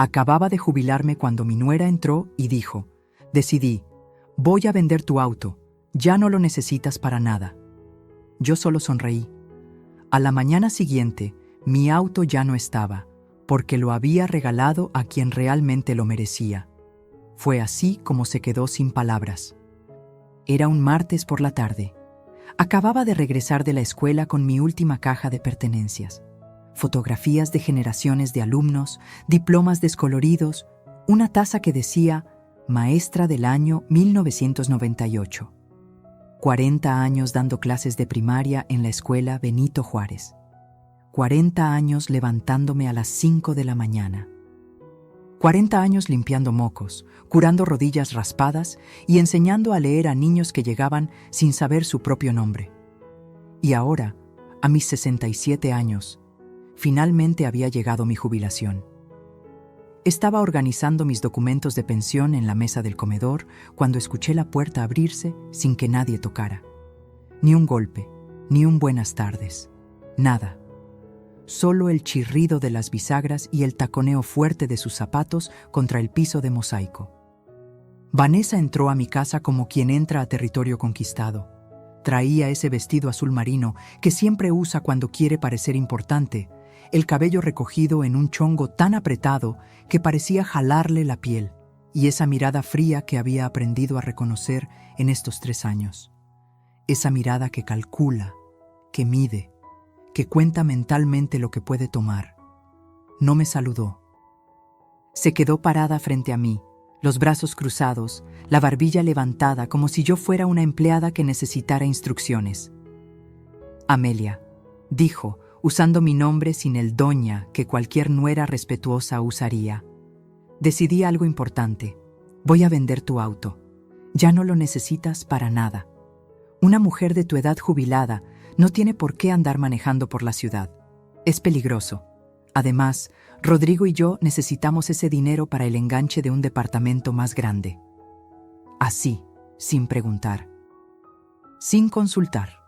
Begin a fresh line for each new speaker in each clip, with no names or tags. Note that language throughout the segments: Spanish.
Acababa de jubilarme cuando mi nuera entró y dijo: «Decidí, voy a vender tu auto, ya no lo necesitas para nada». Yo solo sonreí. A la mañana siguiente, mi auto ya no estaba, porque lo había regalado a quien realmente lo merecía. Fue así como se quedó sin palabras. Era un martes por la tarde. Acababa de regresar de la escuela con mi última caja de pertenencias. Fotografías de generaciones de alumnos, diplomas descoloridos, una taza que decía Maestra del año 1998. 40 años dando clases de primaria en la escuela Benito Juárez. 40 años levantándome a las 5 de la mañana. 40 años limpiando mocos, curando rodillas raspadas y enseñando a leer a niños que llegaban sin saber su propio nombre. Y ahora, a mis 67 años, finalmente había llegado mi jubilación. Estaba organizando mis documentos de pensión en la mesa del comedor cuando escuché la puerta abrirse sin que nadie tocara. Ni un golpe, ni un buenas tardes, nada. Solo el chirrido de las bisagras y el taconeo fuerte de sus zapatos contra el piso de mosaico. Vanessa entró a mi casa como quien entra a territorio conquistado. Traía ese vestido azul marino que siempre usa cuando quiere parecer importante, el cabello recogido en un chongo tan apretado que parecía jalarle la piel, y esa mirada fría que había aprendido a reconocer en estos 3 años. Esa mirada que calcula, que mide, que cuenta mentalmente lo que puede tomar. No me saludó. Se quedó parada frente a mí, los brazos cruzados, la barbilla levantada como si yo fuera una empleada que necesitara instrucciones. «Amelia», dijo, usando mi nombre sin el doña que cualquier nuera respetuosa usaría. «Decidí algo importante. Voy a vender tu auto. Ya no lo necesitas para nada. Una mujer de tu edad jubilada no tiene por qué andar manejando por la ciudad. Es peligroso. Además, Rodrigo y yo necesitamos ese dinero para el enganche de un departamento más grande». Así, sin preguntar. Sin consultar.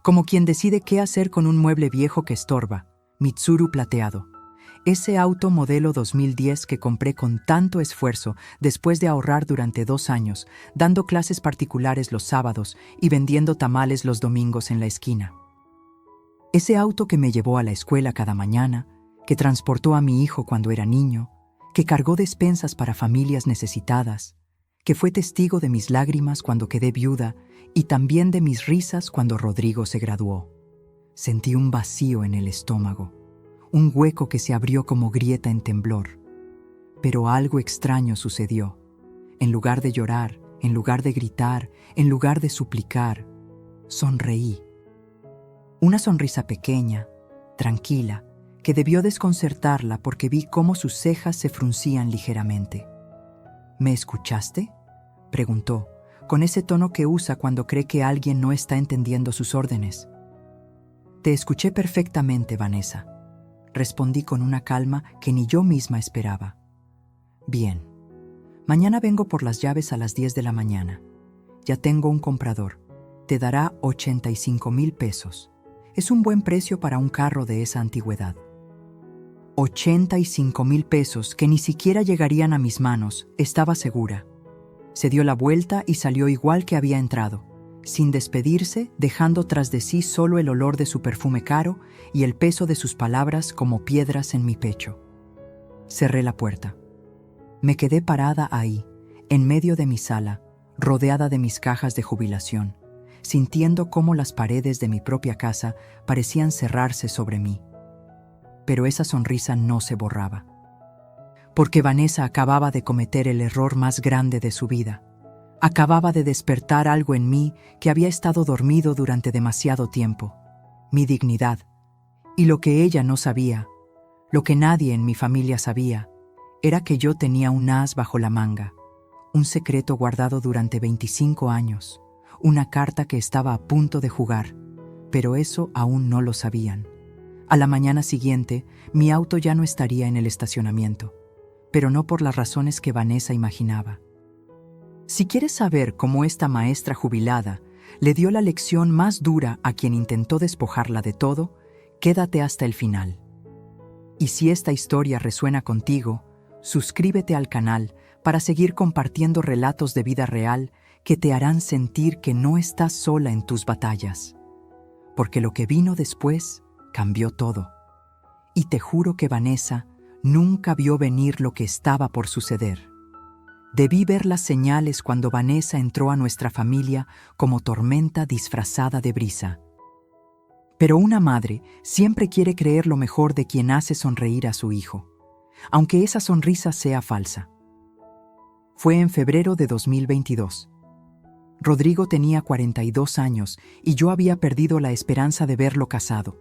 Como quien decide qué hacer con un mueble viejo que estorba, Mitsuru plateado. Ese auto modelo 2010 que compré con tanto esfuerzo después de ahorrar durante 2 años, dando clases particulares los sábados y vendiendo tamales los domingos en la esquina. Ese auto que me llevó a la escuela cada mañana, que transportó a mi hijo cuando era niño, que cargó despensas para familias necesitadas, que fue testigo de mis lágrimas cuando quedé viuda y también de mis risas cuando Rodrigo se graduó. Sentí un vacío en el estómago, un hueco que se abrió como grieta en temblor. Pero algo extraño sucedió. En lugar de llorar, en lugar de gritar, en lugar de suplicar, sonreí. Una sonrisa pequeña, tranquila, que debió desconcertarla porque vi cómo sus cejas se fruncían ligeramente. «¿Me escuchaste?», preguntó, con ese tono que usa cuando cree que alguien no está entendiendo sus órdenes. «Te escuché perfectamente, Vanessa», respondí con una calma que ni yo misma esperaba. «Bien. Mañana vengo por las llaves a las 10 de la mañana. Ya tengo un comprador. Te dará 85,000 pesos. Es un buen precio para un carro de esa antigüedad». 85,000 pesos que ni siquiera llegarían a mis manos, estaba segura. Se dio la vuelta y salió igual que había entrado, sin despedirse, dejando tras de sí solo el olor de su perfume caro y el peso de sus palabras como piedras en mi pecho. Cerré la puerta. Me quedé parada ahí, en medio de mi sala, rodeada de mis cajas de jubilación, sintiendo cómo las paredes de mi propia casa parecían cerrarse sobre mí. Pero esa sonrisa no se borraba. Porque Vanessa acababa de cometer el error más grande de su vida. Acababa de despertar algo en mí que había estado dormido durante demasiado tiempo. Mi dignidad. Y lo que ella no sabía, lo que nadie en mi familia sabía, era que yo tenía un as bajo la manga. Un secreto guardado durante 25 años. Una carta que estaba a punto de jugar. Pero eso aún no lo sabían. A la mañana siguiente, mi auto ya no estaría en el estacionamiento, pero no por las razones que Vanessa imaginaba. Si quieres saber cómo esta maestra jubilada le dio la lección más dura a quien intentó despojarla de todo, quédate hasta el final. Y si esta historia resuena contigo, Suscríbete al canal para seguir compartiendo relatos de vida real que te harán sentir que no estás sola en tus batallas. Porque lo que vino después cambió todo. Y te juro que Vanessa nunca vio venir lo que estaba por suceder. Debí ver las señales cuando Vanessa entró a nuestra familia como tormenta disfrazada de brisa. Pero una madre siempre quiere creer lo mejor de quien hace sonreír a su hijo, aunque esa sonrisa sea falsa. Fue en febrero de 2022. Rodrigo tenía 42 años y yo había perdido la esperanza de verlo casado.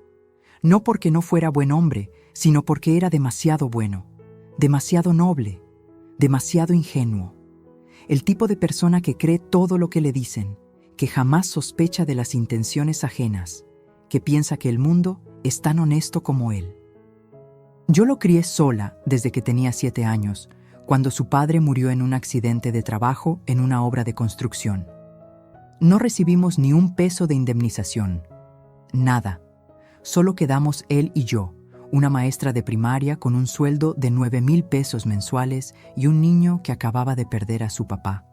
No porque no fuera buen hombre, sino porque era demasiado bueno, demasiado noble, demasiado ingenuo. El tipo de persona que cree todo lo que le dicen, que jamás sospecha de las intenciones ajenas, que piensa que el mundo es tan honesto como él. Yo lo crié sola desde que tenía 7 años, cuando su padre murió en un accidente de trabajo en una obra de construcción. No recibimos ni un peso de indemnización. Nada. Solo quedamos él y yo, una maestra de primaria con un sueldo de 9,000 pesos mensuales y un niño que acababa de perder a su papá.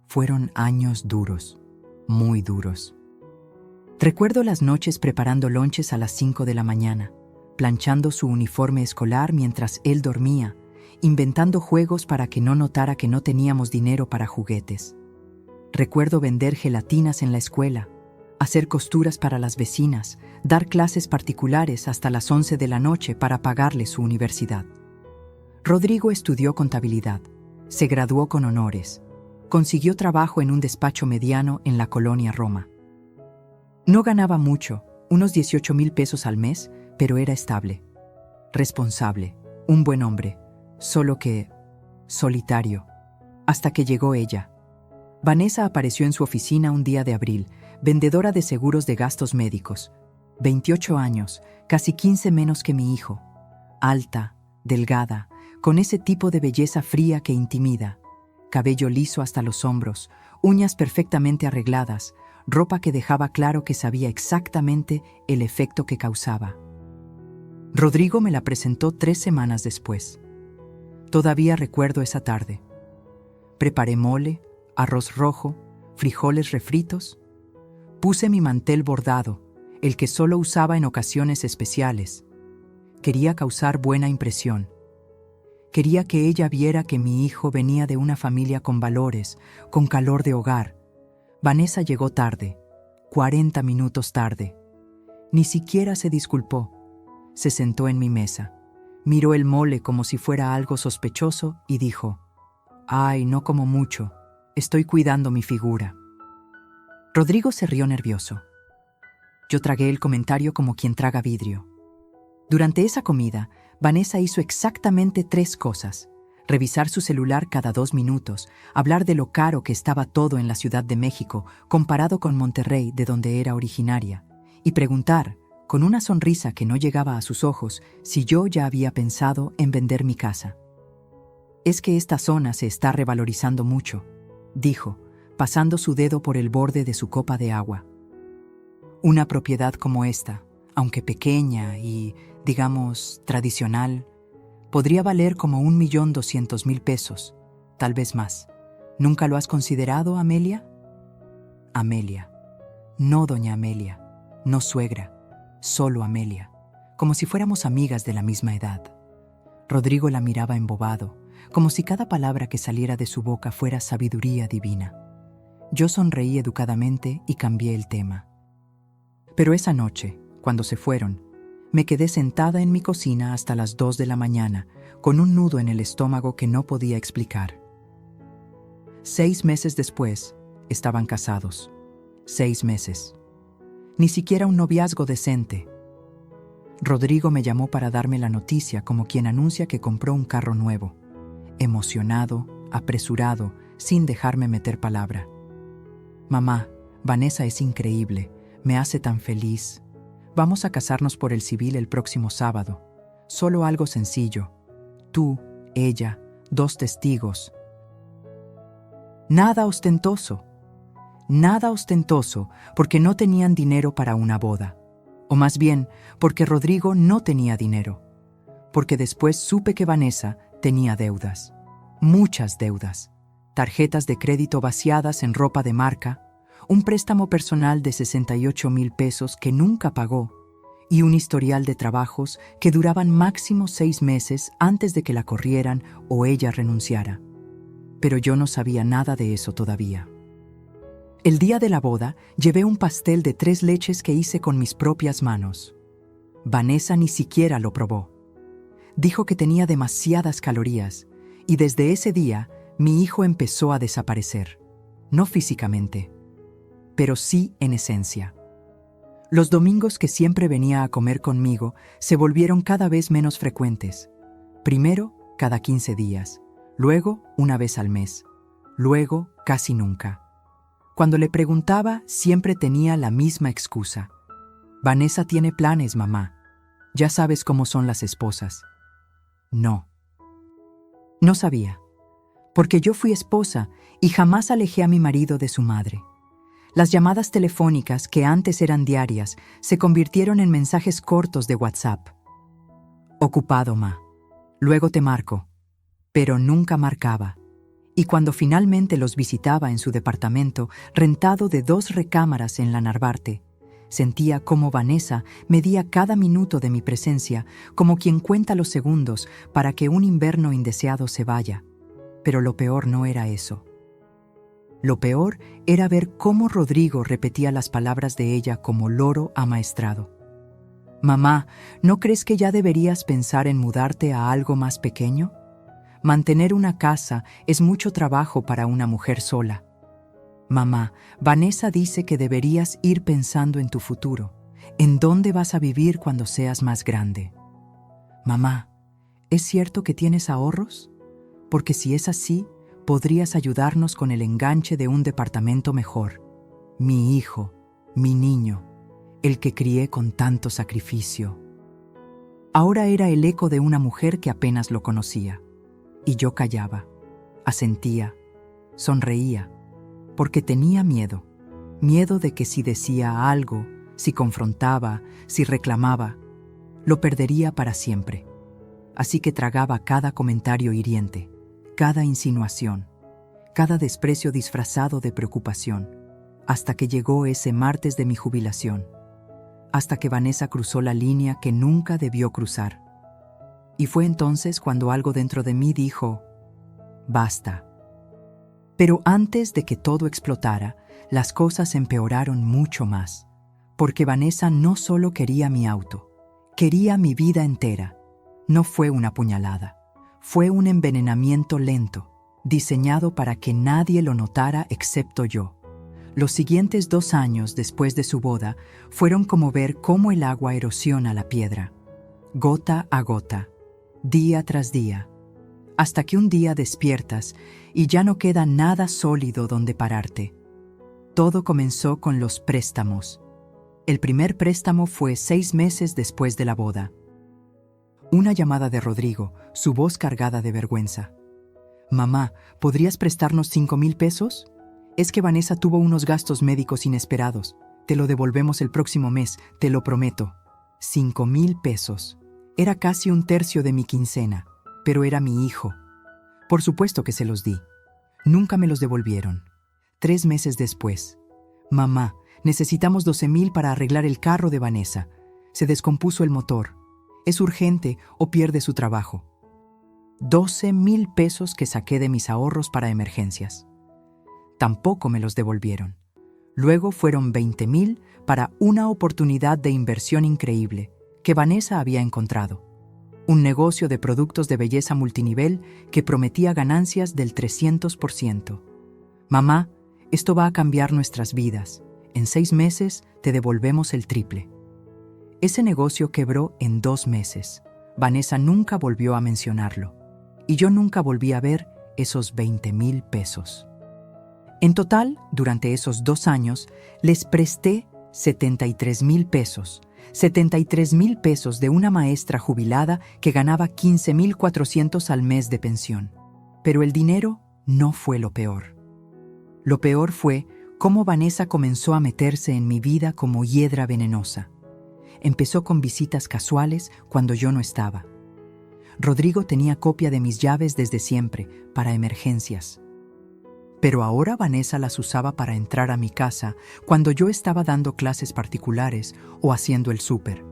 Fueron años duros, muy duros. Recuerdo las noches preparando lonches a las 5 de la mañana, planchando su uniforme escolar mientras él dormía, inventando juegos para que no notara que no teníamos dinero para juguetes. Recuerdo vender gelatinas en la escuela, hacer costuras para las vecinas, dar clases particulares hasta las 11 de la noche para pagarle su universidad. Rodrigo estudió contabilidad, se graduó con honores, consiguió trabajo en un despacho mediano en la colonia Roma. No ganaba mucho, unos 18,000 pesos al mes, pero era estable, responsable, un buen hombre, solo que solitario, hasta que llegó ella. Vanessa apareció en su oficina un día de abril, vendedora de seguros de gastos médicos. 28 años, casi 15 menos que mi hijo. Alta, delgada, con ese tipo de belleza fría que intimida. Cabello liso hasta los hombros, uñas perfectamente arregladas, ropa que dejaba claro que sabía exactamente el efecto que causaba. Rodrigo me la presentó 3 semanas después. Todavía recuerdo esa tarde. Preparé mole, arroz rojo, frijoles refritos. Puse mi mantel bordado, el que solo usaba en ocasiones especiales. Quería causar buena impresión. Quería que ella viera que mi hijo venía de una familia con valores, con calor de hogar. Vanessa llegó tarde, 40 minutos tarde. Ni siquiera se disculpó. Se sentó en mi mesa, miró el mole como si fuera algo sospechoso y dijo: «Ay, no como mucho, estoy cuidando mi figura». Rodrigo se rió nervioso. Yo tragué el comentario como quien traga vidrio. Durante esa comida, Vanessa hizo exactamente 3 cosas: revisar su celular cada 2 minutos, hablar de lo caro que estaba todo en la Ciudad de México comparado con Monterrey, de donde era originaria, y preguntar, con una sonrisa que no llegaba a sus ojos, si yo ya había pensado en vender mi casa. «Es que esta zona se está revalorizando mucho», dijo, pasando su dedo por el borde de su copa de agua. «Una propiedad como esta, aunque pequeña y, digamos, tradicional, podría valer como 1,200,000 pesos, tal vez más. ¿Nunca lo has considerado, Amelia?» Amelia. No doña Amelia, no suegra, solo Amelia, como si fuéramos amigas de la misma edad. Rodrigo la miraba embobado, como si cada palabra que saliera de su boca fuera sabiduría divina. Yo sonreí educadamente y cambié el tema. Pero esa noche, cuando se fueron, me quedé sentada en mi cocina hasta las 2 de la mañana, con un nudo en el estómago que no podía explicar. 6 meses después, estaban casados. 6 meses. Ni siquiera un noviazgo decente. Rodrigo me llamó para darme la noticia como quien anuncia que compró un carro nuevo. Emocionado, apresurado, sin dejarme meter palabra. «Mamá, Vanessa es increíble, me hace tan feliz. Vamos a casarnos por el civil el próximo sábado. Solo algo sencillo. Tú, ella, 2 testigos. Nada ostentoso. Nada ostentoso, porque no tenían dinero para una boda. O más bien, porque Rodrigo no tenía dinero. Porque después supe que Vanessa Tenía deudas, muchas deudas, tarjetas de crédito vaciadas en ropa de marca, un préstamo personal de 68,000 pesos que nunca pagó y un historial de trabajos que duraban máximo 6 meses antes de que la corrieran o ella renunciara. Pero yo no sabía nada de eso todavía. El día de la boda, llevé un pastel de 3 leches que hice con mis propias manos. Vanessa ni siquiera lo probó. Dijo que tenía demasiadas calorías y desde ese día mi hijo empezó a desaparecer. No físicamente, pero sí en esencia. Los domingos que siempre venía a comer conmigo se volvieron cada vez menos frecuentes. Primero, cada 15 días, luego una vez al mes, luego casi nunca. Cuando le preguntaba, siempre tenía la misma excusa. Vanessa tiene planes, mamá. Ya sabes cómo son las esposas. No. No sabía, porque yo fui esposa y jamás alejé a mi marido de su madre. Las llamadas telefónicas, que antes eran diarias, se convirtieron en mensajes cortos de WhatsApp. Ocupado, ma. Luego te marco. Pero nunca marcaba. Y cuando finalmente los visitaba en su departamento, rentado de 2 recámaras en la Narvarte, sentía cómo Vanessa medía cada minuto de mi presencia, como quien cuenta los segundos para que un invierno indeseado se vaya. Pero lo peor no era eso. Lo peor era ver cómo Rodrigo repetía las palabras de ella como loro amaestrado. Mamá, ¿no crees que ya deberías pensar en mudarte a algo más pequeño? Mantener una casa es mucho trabajo para una mujer sola. Mamá, Vanessa dice que deberías ir pensando en tu futuro, en dónde vas a vivir cuando seas más grande. Mamá, ¿es cierto que tienes ahorros? Porque si es así, podrías ayudarnos con el enganche de un departamento mejor. Mi hijo, mi niño, el que crié con tanto sacrificio. Ahora era el eco de una mujer que apenas lo conocía. Y yo callaba, asentía, sonreía, porque tenía miedo. Miedo de que si decía algo, si confrontaba, si reclamaba, lo perdería para siempre. Así que tragaba cada comentario hiriente, cada insinuación, cada desprecio disfrazado de preocupación, hasta que llegó ese martes de mi jubilación, hasta que Vanessa cruzó la línea que nunca debió cruzar. Y fue entonces cuando algo dentro de mí dijo, basta. Pero antes de que todo explotara, las cosas empeoraron mucho más, porque Vanessa no solo quería mi auto, quería mi vida entera. No fue una puñalada, fue un envenenamiento lento, diseñado para que nadie lo notara excepto yo. Los siguientes 2 años después de su boda fueron como ver cómo el agua erosiona la piedra, gota a gota, día tras día, hasta que un día despiertas y ya no queda nada sólido donde pararte. Todo comenzó con los préstamos. El primer préstamo fue 6 meses después de la boda. Una llamada de Rodrigo, su voz cargada de vergüenza. Mamá, ¿podrías prestarnos 5,000 pesos? Es que Vanessa tuvo unos gastos médicos inesperados. Te lo devolvemos el próximo mes, te lo prometo. 5,000 pesos. Era casi 1/3 de mi quincena, pero era mi hijo. Por supuesto que se los di. Nunca me los devolvieron. 3 meses después. Mamá, necesitamos 12,000 para arreglar el carro de Vanessa. Se descompuso el motor. Es urgente o pierde su trabajo. 12,000 pesos que saqué de mis ahorros para emergencias. Tampoco me los devolvieron. Luego fueron 20,000 para una oportunidad de inversión increíble que Vanessa había encontrado. Un negocio de productos de belleza multinivel que prometía ganancias del 300%. Mamá, esto va a cambiar nuestras vidas. En 6 meses te devolvemos el triple. Ese negocio quebró en 2 meses. Vanessa nunca volvió a mencionarlo. Y yo nunca volví a ver esos 20,000 pesos. En total, durante esos 2 años, les presté 73,000 pesos. 73,000 pesos de una maestra jubilada que ganaba 15,400 al mes de pensión. Pero el dinero no fue lo peor. Lo peor fue cómo Vanessa comenzó a meterse en mi vida como hiedra venenosa. Empezó con visitas casuales cuando yo no estaba. Rodrigo tenía copia de mis llaves desde siempre, para emergencias. Pero ahora Vanessa las usaba para entrar a mi casa cuando yo estaba dando clases particulares o haciendo el súper.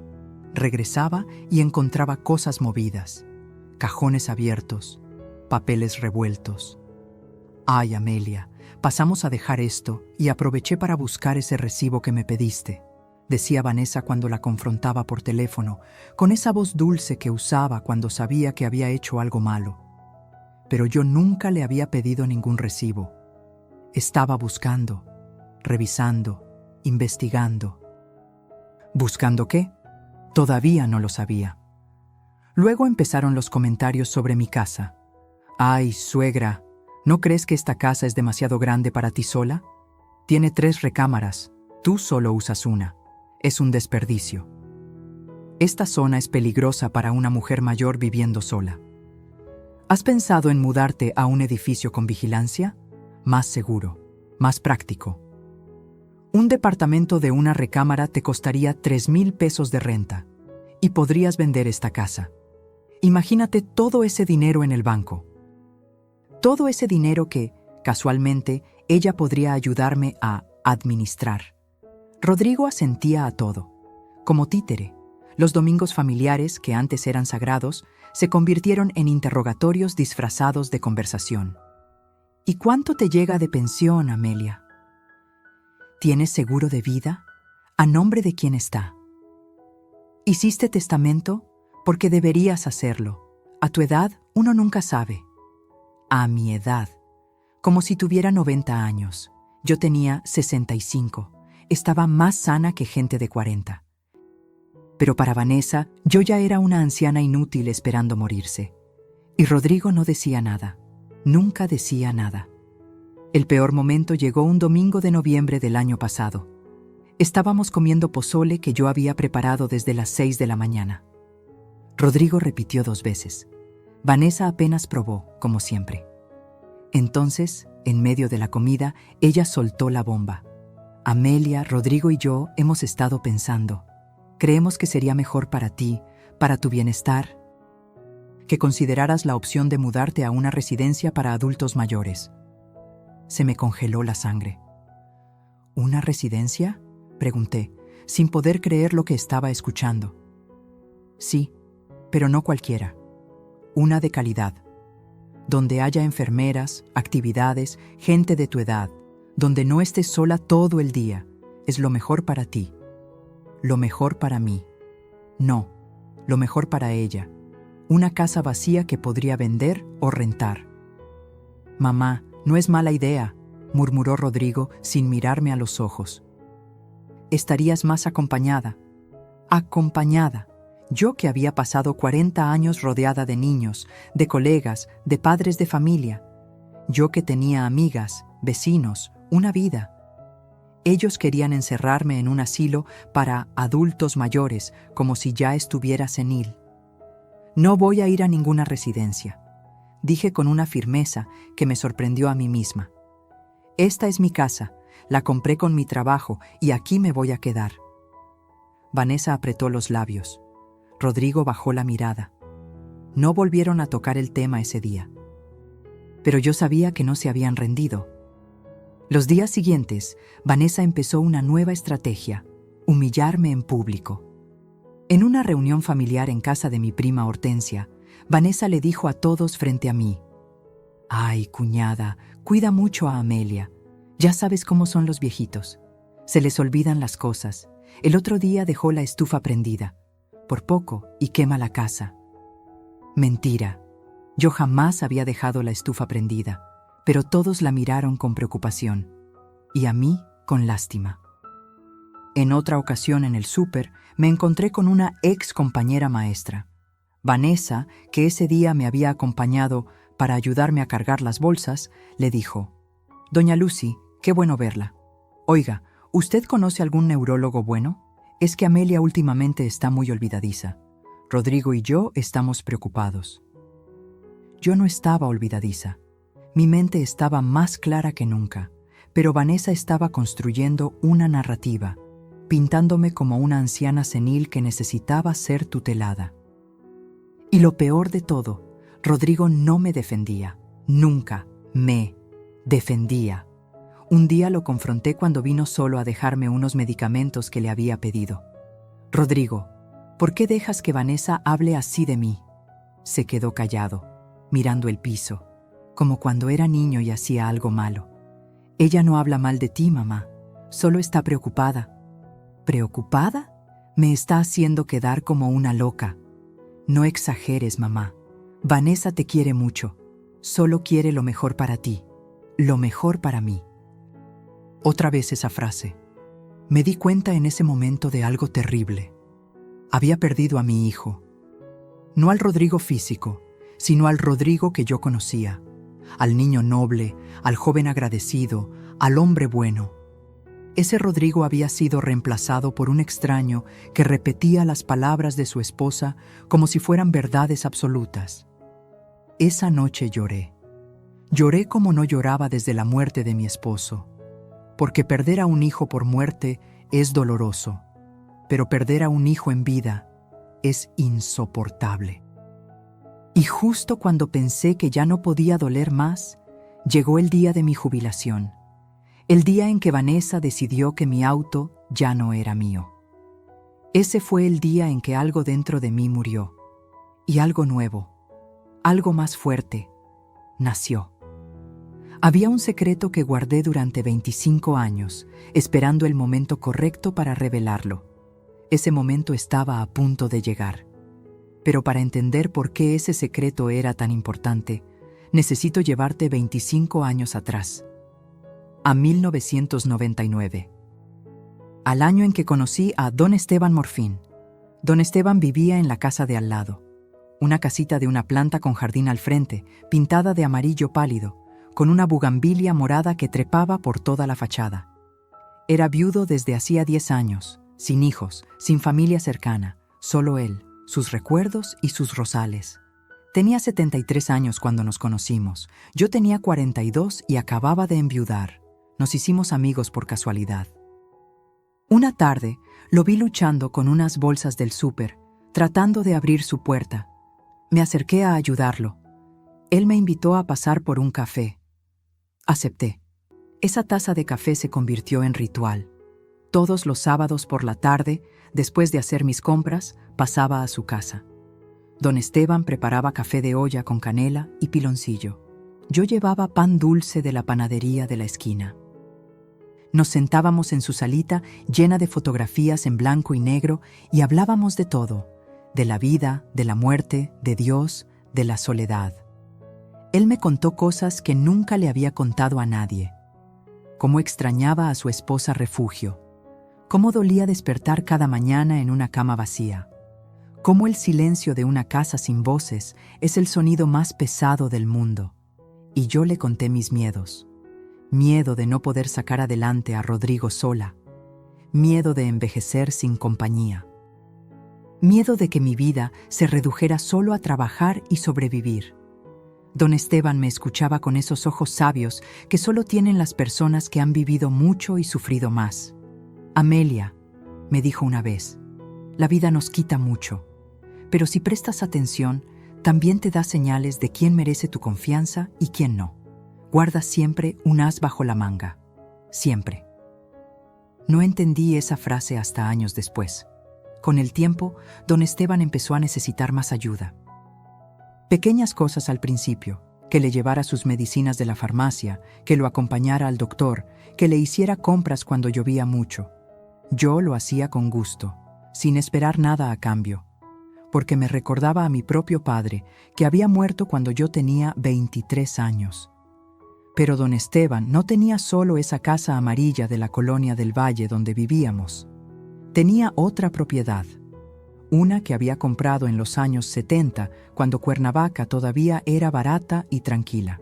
Regresaba y encontraba cosas movidas, cajones abiertos, papeles revueltos. Ay, Amelia, pasamos a dejar esto y aproveché para buscar ese recibo que me pediste, decía Vanessa cuando la confrontaba por teléfono, con esa voz dulce que usaba cuando sabía que había hecho algo malo. Pero yo nunca le había pedido ningún recibo. Estaba buscando, revisando, investigando. ¿Buscando qué? Todavía no lo sabía. Luego empezaron los comentarios sobre mi casa. Ay, suegra, ¿no crees que esta casa es demasiado grande para ti sola? Tiene 3 recámaras, tú solo usas una. Es un desperdicio. Esta zona es peligrosa para una mujer mayor viviendo sola. ¿Has pensado en mudarte a un edificio con vigilancia? Más seguro, más práctico. Un departamento de una recámara te costaría 3,000 pesos de renta y podrías vender esta casa. Imagínate todo ese dinero en el banco. Todo ese dinero que, casualmente, ella podría ayudarme a administrar. Rodrigo asentía a todo, como títere. Los domingos familiares, que antes eran sagrados, se convirtieron en interrogatorios disfrazados de conversación. ¿Y cuánto te llega de pensión, Amelia? ¿Tienes seguro de vida? ¿A nombre de quién está? ¿Hiciste testamento? Porque deberías hacerlo. A tu edad, uno nunca sabe. A mi edad, como si tuviera 90 años. Yo tenía 65. Estaba más sana que gente de 40. Pero para Vanessa, yo ya era una anciana inútil esperando morirse. Y Rodrigo no decía nada. Nunca decía nada. El peor momento llegó un domingo de noviembre del año pasado. Estábamos comiendo pozole que yo había preparado desde las 6 de la mañana. Rodrigo repitió 2 veces. Vanessa apenas probó, como siempre. Entonces, en medio de la comida, ella soltó la bomba. Amelia, Rodrigo y yo hemos estado pensando. Creemos que sería mejor para ti, para tu bienestar, que consideraras la opción de mudarte a una residencia para adultos mayores. Se me congeló la sangre. ¿Una residencia?, pregunté, sin poder creer lo que estaba escuchando. Sí, pero no cualquiera. Una de calidad. Donde haya enfermeras, actividades, gente de tu edad, donde no estés sola todo el día. Es lo mejor para ti. Lo mejor para mí. No, lo mejor para ella. Una casa vacía que podría vender o rentar. Mamá, no es mala idea, murmuró Rodrigo sin mirarme a los ojos. Estarías más acompañada. Acompañada. Yo que había pasado 40 años rodeada de niños, de colegas, de padres de familia. Yo que tenía amigas, vecinos, una vida. Ellos querían encerrarme en un asilo para adultos mayores, como si ya estuviera senil. No voy a ir a ninguna residencia, dije con una firmeza que me sorprendió a mí misma. Esta es mi casa, la compré con mi trabajo y aquí me voy a quedar. Vanessa apretó los labios. Rodrigo bajó la mirada. No volvieron a tocar el tema ese día. Pero yo sabía que no se habían rendido. Los días siguientes, Vanessa empezó una nueva estrategia: humillarme en público. En una reunión familiar en casa de mi prima Hortensia, Vanessa le dijo a todos frente a mí: «Ay, cuñada, cuida mucho a Amelia. Ya sabes cómo son los viejitos. Se les olvidan las cosas. El otro día dejó la estufa prendida, por poco, y quema la casa». Mentira. Yo jamás había dejado la estufa prendida, pero todos la miraron con preocupación, y a mí con lástima. En otra ocasión en el súper, me encontré con una ex compañera maestra. Vanessa, que ese día me había acompañado para ayudarme a cargar las bolsas, le dijo: «Doña Lucy, qué bueno verla. Oiga, ¿usted conoce algún neurólogo bueno? Es que Amelia últimamente está muy olvidadiza. Rodrigo y yo estamos preocupados». Yo no estaba olvidadiza. Mi mente estaba más clara que nunca, pero Vanessa estaba construyendo una narrativa, pintándome como una anciana senil que necesitaba ser tutelada. Y lo peor de todo, Rodrigo no me defendía. Nunca me defendía. Un día lo confronté cuando vino solo a dejarme unos medicamentos que le había pedido. Rodrigo, ¿por qué dejas que Vanessa hable así de mí? Se quedó callado, mirando el piso, como cuando era niño y hacía algo malo. Ella no habla mal de ti, mamá, solo está preocupada. ¿Preocupada? Me está haciendo quedar como una loca. No exageres, mamá. Vanessa te quiere mucho. Solo quiere lo mejor para ti, lo mejor para mí. Otra vez esa frase. Me di cuenta en ese momento de algo terrible. Había perdido a mi hijo. No al Rodrigo físico, sino al Rodrigo que yo conocía. Al niño noble, al joven agradecido, al hombre bueno. Ese Rodrigo había sido reemplazado por un extraño que repetía las palabras de su esposa como si fueran verdades absolutas. Esa noche lloré. Lloré como no lloraba desde la muerte de mi esposo. Porque perder a un hijo por muerte es doloroso, pero perder a un hijo en vida es insoportable. Y justo cuando pensé que ya no podía doler más, llegó el día de mi jubilación, el día en que Vanessa decidió que mi auto ya no era mío. Ese fue el día en que algo dentro de mí murió, y algo nuevo, algo más fuerte, nació. Había un secreto que guardé durante 25 años, esperando el momento correcto para revelarlo. Ese momento estaba a punto de llegar. Pero para entender por qué ese secreto era tan importante, necesito llevarte 25 años atrás, a 1999. Al año en que conocí a don Esteban Morfín. Don Esteban vivía en la casa de al lado, una casita de una planta con jardín al frente, pintada de amarillo pálido, con una bugambilia morada que trepaba por toda la fachada. Era viudo desde hacía 10 años, sin hijos, sin familia cercana, solo él, sus recuerdos y sus rosales. Tenía 73 años cuando nos conocimos. Yo tenía 42 y acababa de enviudar. Nos hicimos amigos por casualidad. Una tarde, lo vi luchando con unas bolsas del súper, tratando de abrir su puerta. Me acerqué a ayudarlo. Él me invitó a pasar por un café. Acepté. Esa taza de café se convirtió en ritual. Todos los sábados por la tarde, después de hacer mis compras, pasaba a su casa. Don Esteban preparaba café de olla con canela y piloncillo. Yo llevaba pan dulce de la panadería de la esquina. Nos sentábamos en su salita llena de fotografías en blanco y negro y hablábamos de todo, de la vida, de la muerte, de Dios, de la soledad. Él me contó cosas que nunca le había contado a nadie. Cómo extrañaba a su esposa Refugio. Cómo dolía despertar cada mañana en una cama vacía. Cómo el silencio de una casa sin voces es el sonido más pesado del mundo. Y yo le conté mis miedos. Miedo de no poder sacar adelante a Rodrigo sola. Miedo de envejecer sin compañía. Miedo de que mi vida se redujera solo a trabajar y sobrevivir. Don Esteban me escuchaba con esos ojos sabios que solo tienen las personas que han vivido mucho y sufrido más. Amelia, me dijo una vez, la vida nos quita mucho, pero si prestas atención, también te da señales de quién merece tu confianza y quién no. Guarda siempre un as bajo la manga. Siempre. No entendí esa frase hasta años después. Con el tiempo, don Esteban empezó a necesitar más ayuda. Pequeñas cosas al principio, que le llevara sus medicinas de la farmacia, que lo acompañara al doctor, que le hiciera compras cuando llovía mucho. Yo lo hacía con gusto, sin esperar nada a cambio, porque me recordaba a mi propio padre, que había muerto cuando yo tenía 23 años. Pero don Esteban no tenía solo esa casa amarilla de la colonia del Valle donde vivíamos. Tenía otra propiedad. Una que había comprado en los años 70, cuando Cuernavaca todavía era barata y tranquila.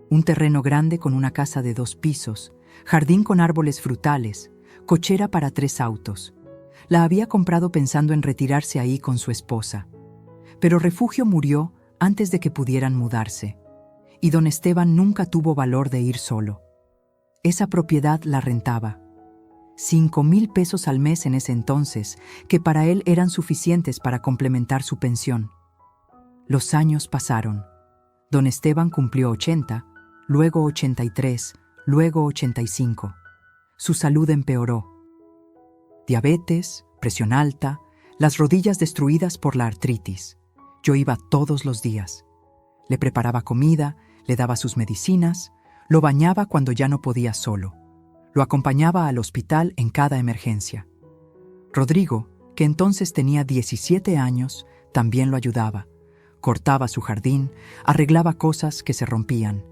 Un terreno grande con una casa de 2 pisos, jardín con árboles frutales, cochera para 3 autos. La había comprado pensando en retirarse ahí con su esposa. Pero Refugio murió antes de que pudieran mudarse, y don Esteban nunca tuvo valor de ir solo. Esa propiedad la rentaba. 5,000 pesos al mes en ese entonces, que para él eran suficientes para complementar su pensión. Los años pasaron. Don Esteban cumplió 80, luego 83, luego 85. Su salud empeoró. Diabetes, presión alta, las rodillas destruidas por la artritis. Yo iba todos los días. Le preparaba comida, le daba sus medicinas, lo bañaba cuando ya no podía solo. Lo acompañaba al hospital en cada emergencia. Rodrigo, que entonces tenía 17 años, también lo ayudaba. Cortaba su jardín, arreglaba cosas que se rompían.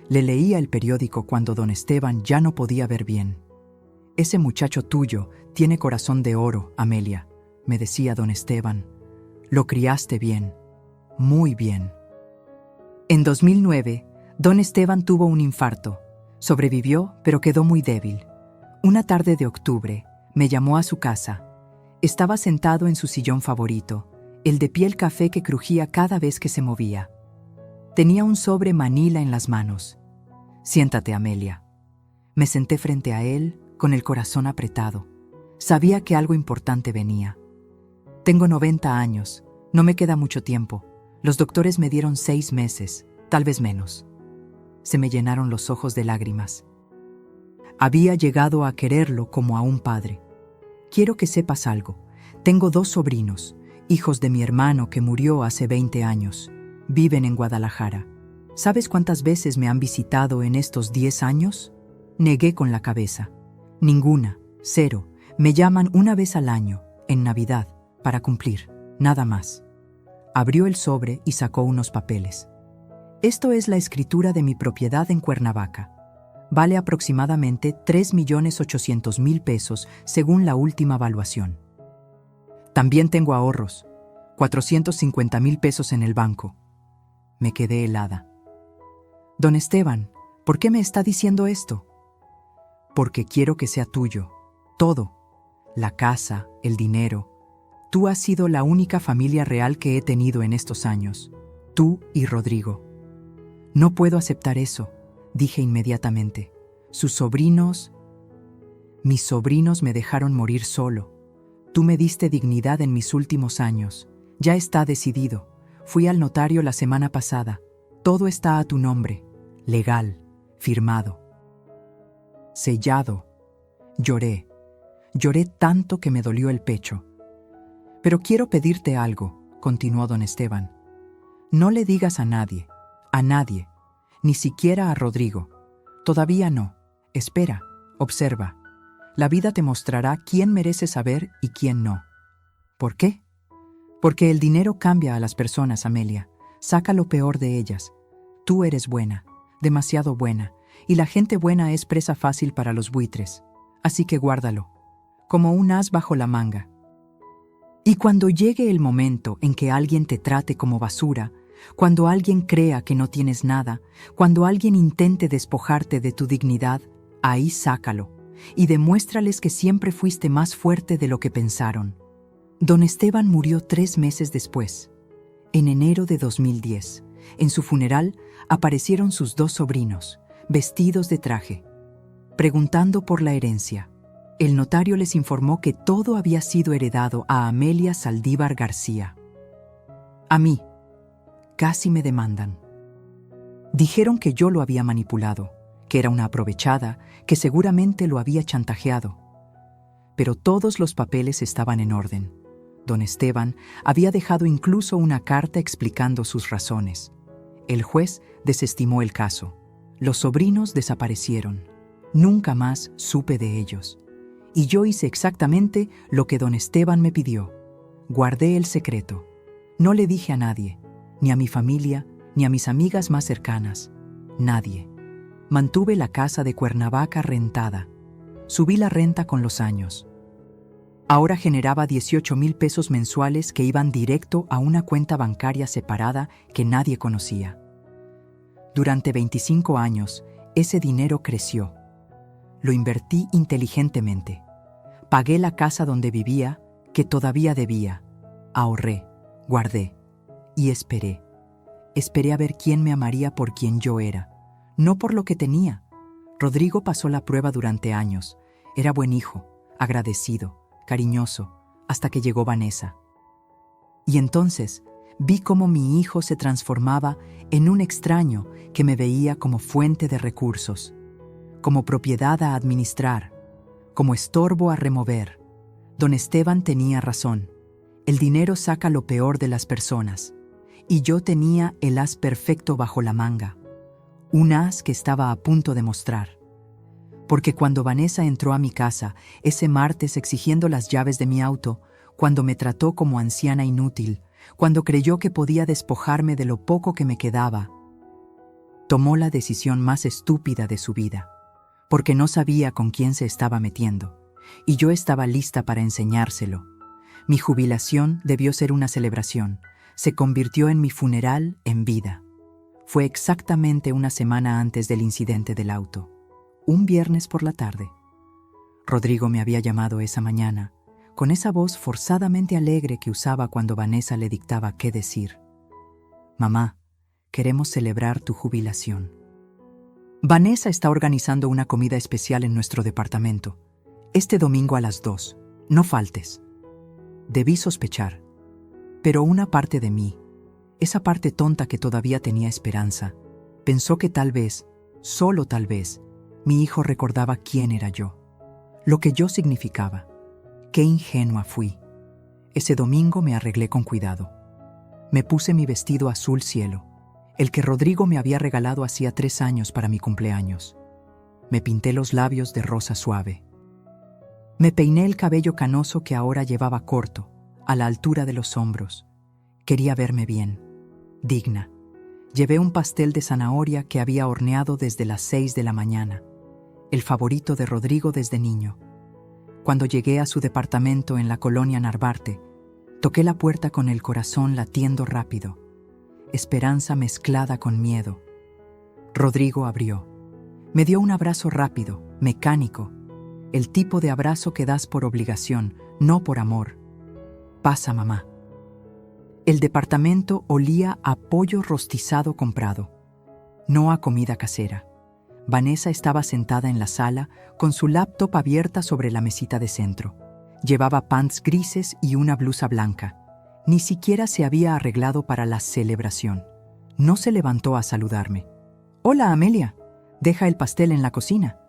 Le leía el periódico cuando don Esteban ya no podía ver bien. «Ese muchacho tuyo tiene corazón de oro, Amelia», me decía don Esteban. «Lo criaste bien, muy bien». En 2009, don Esteban tuvo un infarto. Sobrevivió, pero quedó muy débil. Una tarde de octubre, me llamó a su casa. Estaba sentado en su sillón favorito, el de piel café que crujía cada vez que se movía. Tenía un sobre manila en las manos. «Siéntate, Amelia». Me senté frente a él, con el corazón apretado. Sabía que algo importante venía. «Tengo 90 años, no me queda mucho tiempo. Los doctores me dieron 6 meses, tal vez menos». Se me llenaron los ojos de lágrimas. Había llegado a quererlo como a un padre. «Quiero que sepas algo. Tengo 2 sobrinos, hijos de mi hermano que murió hace 20 años. Viven en Guadalajara. ¿Sabes cuántas veces me han visitado en estos 10 años?» Negué con la cabeza. «Ninguna, 0. Me llaman una vez al año, en Navidad, para cumplir, nada más». Abrió el sobre y sacó unos papeles. «Esto es la escritura de mi propiedad en Cuernavaca. Vale aproximadamente 3.800.000 pesos según la última evaluación. También tengo ahorros, 450.000 pesos en el banco». Me quedé helada. «Don Esteban, ¿por qué me está diciendo esto?» «Porque quiero que sea tuyo, todo. La casa, el dinero. Tú has sido la única familia real que he tenido en estos años. Tú y Rodrigo». «No puedo aceptar eso», dije inmediatamente. «Sus sobrinos...» «Mis sobrinos me dejaron morir solo. Tú me diste dignidad en mis últimos años. Ya está decidido. Fui al notario la semana pasada. Todo está a tu nombre. Legal, firmado, sellado». Lloré. Lloré tanto que me dolió el pecho. «Pero quiero pedirte algo», continuó don Esteban. «No le digas a nadie, ni siquiera a Rodrigo. Todavía no. Espera, observa. La vida te mostrará quién merece saber y quién no». «¿Por qué?» «Porque el dinero cambia a las personas, Amelia. Saca lo peor de ellas. Tú eres buena, demasiado buena, y la gente buena es presa fácil para los buitres. Así que guárdalo, como un as bajo la manga. Y cuando llegue el momento en que alguien te trate como basura, cuando alguien crea que no tienes nada, cuando alguien intente despojarte de tu dignidad, ahí sácalo y demuéstrales que siempre fuiste más fuerte de lo que pensaron». Don Esteban murió 3 meses después. En enero de 2010, en su funeral, aparecieron sus 2 sobrinos, vestidos de traje, preguntando por la herencia. El notario les informó que todo había sido heredado a Amelia Saldívar García. A mí, casi me demandan. Dijeron que yo lo había manipulado, que era una aprovechada, que seguramente lo había chantajeado. Pero todos los papeles estaban en orden. Don Esteban había dejado incluso una carta explicando sus razones. El juez desestimó el caso. Los sobrinos desaparecieron. Nunca más supe de ellos. Y yo hice exactamente lo que don Esteban me pidió. Guardé el secreto. No le dije a nadie, ni a mi familia, ni a mis amigas más cercanas. Nadie. Mantuve la casa de Cuernavaca rentada. Subí la renta con los años. Ahora generaba 18,000 pesos mensuales que iban directo a una cuenta bancaria separada que nadie conocía. Durante 25 años, ese dinero creció. Lo invertí inteligentemente. Pagué la casa donde vivía, que todavía debía. Ahorré, guardé y esperé. Esperé a ver quién me amaría por quien yo era, no por lo que tenía. Rodrigo pasó la prueba durante años. Era buen hijo, agradecido, cariñoso, hasta que llegó Vanessa. Y entonces vi cómo mi hijo se transformaba en un extraño que me veía como fuente de recursos, como propiedad a administrar, como estorbo a remover. Don Esteban tenía razón. El dinero saca lo peor de las personas, y yo tenía el as perfecto bajo la manga, un as que estaba a punto de mostrar. Porque cuando Vanessa entró a mi casa ese martes exigiendo las llaves de mi auto, cuando me trató como anciana inútil, cuando creyó que podía despojarme de lo poco que me quedaba, tomó la decisión más estúpida de su vida, porque no sabía con quién se estaba metiendo, y yo estaba lista para enseñárselo. Mi jubilación debió ser una celebración, se convirtió en mi funeral en vida. Fue exactamente una semana antes del incidente del auto, un viernes por la tarde. Rodrigo me había llamado esa mañana, con esa voz forzadamente alegre que usaba cuando Vanessa le dictaba qué decir. Mamá, queremos celebrar tu jubilación. Vanessa está organizando una comida especial en nuestro departamento. Este domingo a las 2. No faltes. Debí sospechar. Pero una parte de mí, esa parte tonta que todavía tenía esperanza, pensó que tal vez, solo tal vez, mi hijo recordaba quién era yo, lo que yo significaba. Qué ingenua fui. Ese domingo me arreglé con cuidado. Me puse mi vestido azul cielo, el que Rodrigo me había regalado hacía 3 años para mi cumpleaños. Me pinté los labios de rosa suave. Me peiné el cabello canoso que ahora llevaba corto, a la altura de los hombros. Quería verme bien, digna. Llevé un pastel de zanahoria que había horneado desde las 6 de la mañana, el favorito de Rodrigo desde niño. Cuando llegué a su departamento en la colonia Narvarte, toqué la puerta con el corazón latiendo rápido, esperanza mezclada con miedo. Rodrigo abrió. Me dio un abrazo rápido, mecánico, el tipo de abrazo que das por obligación, no por amor. Pasa, mamá. El departamento olía a pollo rostizado comprado, no a comida casera. Vanessa estaba sentada en la sala con su laptop abierta sobre la mesita de centro. Llevaba pants grises y una blusa blanca. Ni siquiera se había arreglado para la celebración. No se levantó a saludarme. «Hola, Amelia. Deja el pastel en la cocina».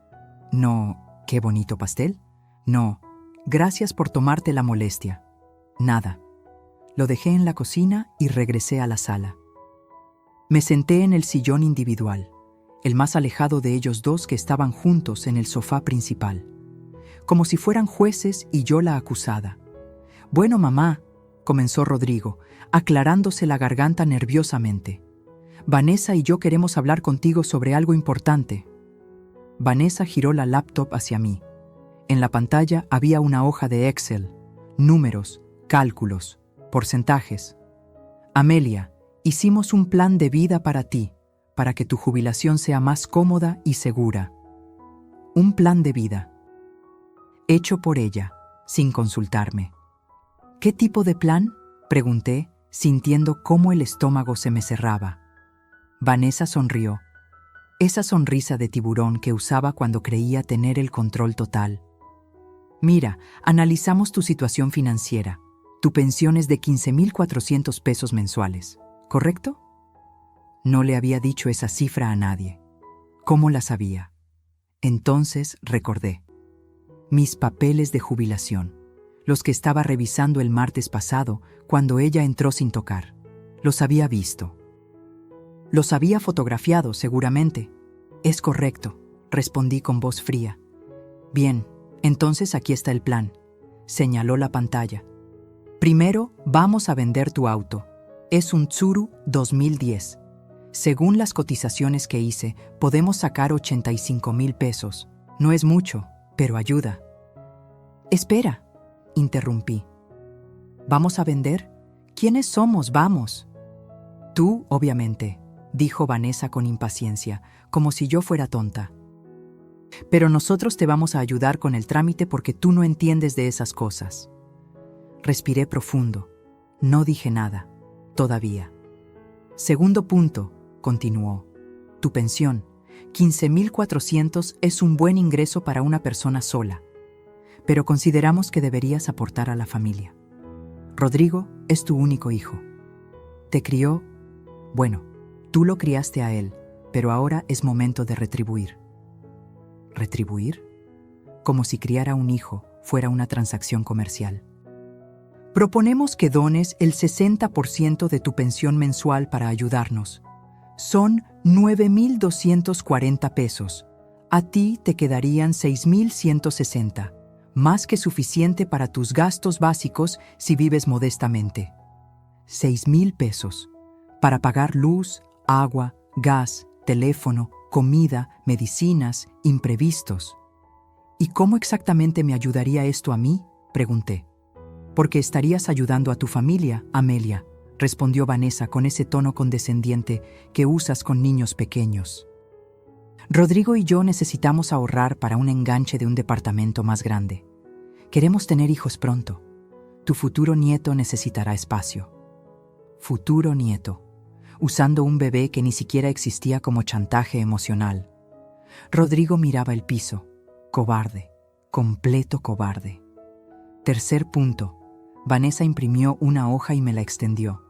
«No, qué bonito pastel». «No, gracias por tomarte la molestia». «Nada». Lo dejé en la cocina y regresé a la sala. Me senté en el sillón individual, el más alejado de ellos dos que estaban juntos en el sofá principal, como si fueran jueces y yo la acusada. «Bueno, mamá», comenzó Rodrigo, aclarándose la garganta nerviosamente. «Vanessa y yo queremos hablar contigo sobre algo importante». Vanessa giró la laptop hacia mí. En la pantalla había una hoja de Excel, números, cálculos, porcentajes. «Amelia, hicimos un plan de vida para ti, para que tu jubilación sea más cómoda y segura». Un plan de vida. Hecho por ella, sin consultarme. «¿Qué tipo de plan?», pregunté, sintiendo cómo el estómago se me cerraba. Vanessa sonrió. Esa sonrisa de tiburón que usaba cuando creía tener el control total. «Mira, analizamos tu situación financiera. Tu pensión es de 15,400 pesos mensuales, ¿correcto?». No le había dicho esa cifra a nadie. ¿Cómo la sabía? Entonces recordé. Mis papeles de jubilación, los que estaba revisando el martes pasado cuando ella entró sin tocar. Los había visto. Los había fotografiado, seguramente. «Es correcto», respondí con voz fría. «Bien, entonces aquí está el plan», señaló la pantalla. «Primero, vamos a vender tu auto. Es un Tsuru 2010. Según las cotizaciones que hice, podemos sacar 85,000 pesos. No es mucho, pero ayuda». «Espera», interrumpí. «¿Vamos a vender? ¿Quiénes somos? Vamos». «Tú, obviamente», dijo Vanessa con impaciencia, como si yo fuera tonta. «Pero nosotros te vamos a ayudar con el trámite porque tú no entiendes de esas cosas». Respiré profundo. No dije nada, todavía. «Segundo punto», continuó. «Tu pensión, 15,400 es un buen ingreso para una persona sola, pero consideramos que deberías aportar a la familia. Rodrigo es tu único hijo». ¿Te crió? Bueno, tú lo criaste a él, pero ahora es momento de retribuir. ¿Retribuir? Como si criar a un hijo fuera una transacción comercial. Proponemos que dones el 60% de tu pensión mensual para ayudarnos. Son 9,240 pesos. A ti te quedarían 6,160, más que suficiente para tus gastos básicos si vives modestamente. 6,000 pesos para pagar luz, agua, gas, teléfono, comida, medicinas, imprevistos. ¿Y cómo exactamente me ayudaría esto a mí?, pregunté. Porque estarías ayudando a tu familia, Amelia, respondió Vanessa con ese tono condescendiente que usas con niños pequeños. Rodrigo y yo necesitamos ahorrar para un enganche de un departamento más grande. Queremos tener hijos pronto. Tu futuro nieto necesitará espacio. Futuro nieto, usando un bebé que ni siquiera existía como chantaje emocional. Rodrigo miraba el piso. Cobarde, completo cobarde. Tercer punto. Vanessa imprimió una hoja y me la extendió.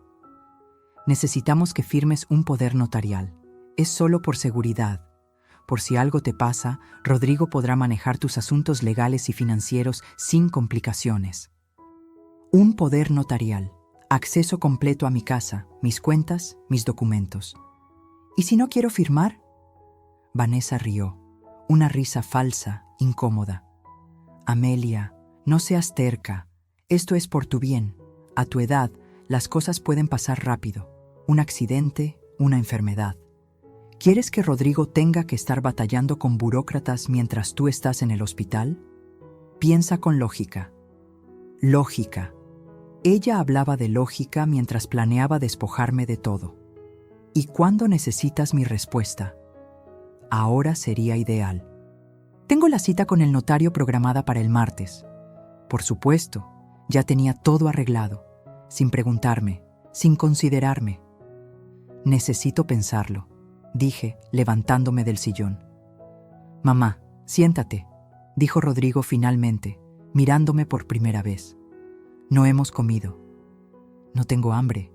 Necesitamos que firmes un poder notarial. Es solo por seguridad. Por si algo te pasa, Rodrigo podrá manejar tus asuntos legales y financieros sin complicaciones. Un poder notarial. Acceso completo a mi casa, mis cuentas, mis documentos. ¿Y si no quiero firmar? Vanessa rió. Una risa falsa, incómoda. Amelia, no seas terca. Esto es por tu bien. A tu edad, las cosas pueden pasar rápido. Un accidente, una enfermedad. ¿Quieres que Rodrigo tenga que estar batallando con burócratas mientras tú estás en el hospital? Piensa con lógica. Lógica. Ella hablaba de lógica mientras planeaba despojarme de todo. ¿Y cuándo necesitas mi respuesta? Ahora sería ideal. Tengo la cita con el notario programada para el martes. Por supuesto, ya tenía todo arreglado, sin preguntarme, sin considerarme. Necesito pensarlo, dije, levantándome del sillón. Mamá, siéntate, dijo Rodrigo finalmente, mirándome por primera vez. No hemos comido. No tengo hambre,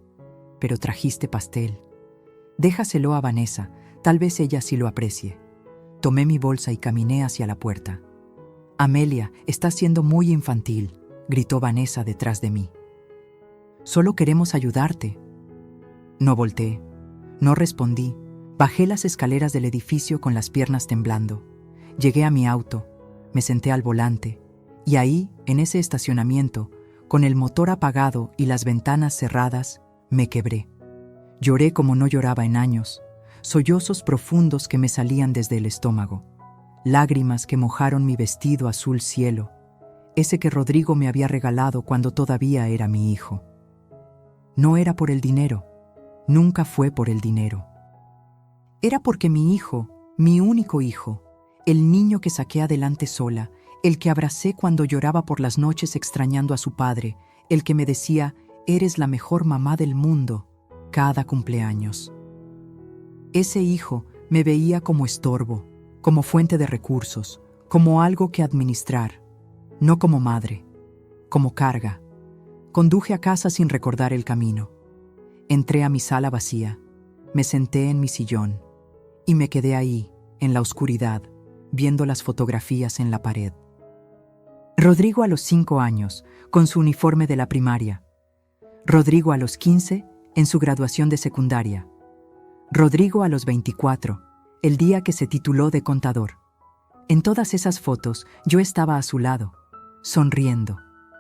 pero trajiste pastel. Déjaselo a Vanessa, tal vez ella sí lo aprecie. Tomé mi bolsa y caminé hacia la puerta. Amelia, estás siendo muy infantil, gritó Vanessa detrás de mí. Solo queremos ayudarte. No volteé, no respondí. Bajé las escaleras del edificio con las piernas temblando. Llegué a mi auto, me senté al volante, y ahí, en ese estacionamiento, con el motor apagado y las ventanas cerradas, me quebré. Lloré como no lloraba en años, sollozos profundos que me salían desde el estómago, lágrimas que mojaron mi vestido azul cielo, ese que Rodrigo me había regalado cuando todavía era mi hijo. No era por el dinero, nunca fue por el dinero. Era porque mi hijo, mi único hijo, el niño que saqué adelante sola, el que abracé cuando lloraba por las noches extrañando a su padre, el que me decía, eres la mejor mamá del mundo, cada cumpleaños. Ese hijo me veía como estorbo, como fuente de recursos, como algo que administrar, no como madre, como carga. Conduje a casa sin recordar el camino. Entré a mi sala vacía, me senté en mi sillón y me quedé ahí, en la oscuridad, viendo las fotografías en la pared. Rodrigo a los 5 años, con su uniforme de la primaria. Rodrigo a los 15, en su graduación de secundaria. Rodrigo a los 24, el día que se tituló de contador. En todas esas fotos yo estaba a su lado, sonriendo,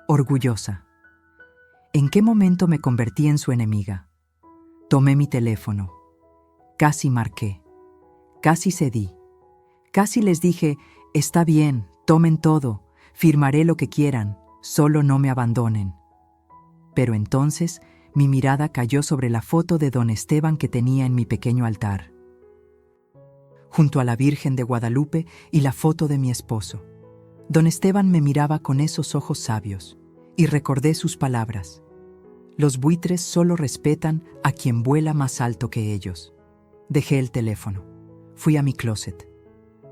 orgullosa. ¿En qué momento me convertí en su enemiga? Tomé mi teléfono. Casi marqué. Casi cedí. Casi les dije, está bien, tomen todo, firmaré lo que quieran, solo no me abandonen. Pero entonces mi mirada cayó sobre la foto de don Esteban que tenía en mi pequeño altar, junto a la Virgen de Guadalupe y la foto de mi esposo. Don Esteban me miraba con esos ojos sabios y recordé sus palabras. Los buitres solo respetan a quien vuela más alto que ellos. Dejé el teléfono. Fui a mi closet.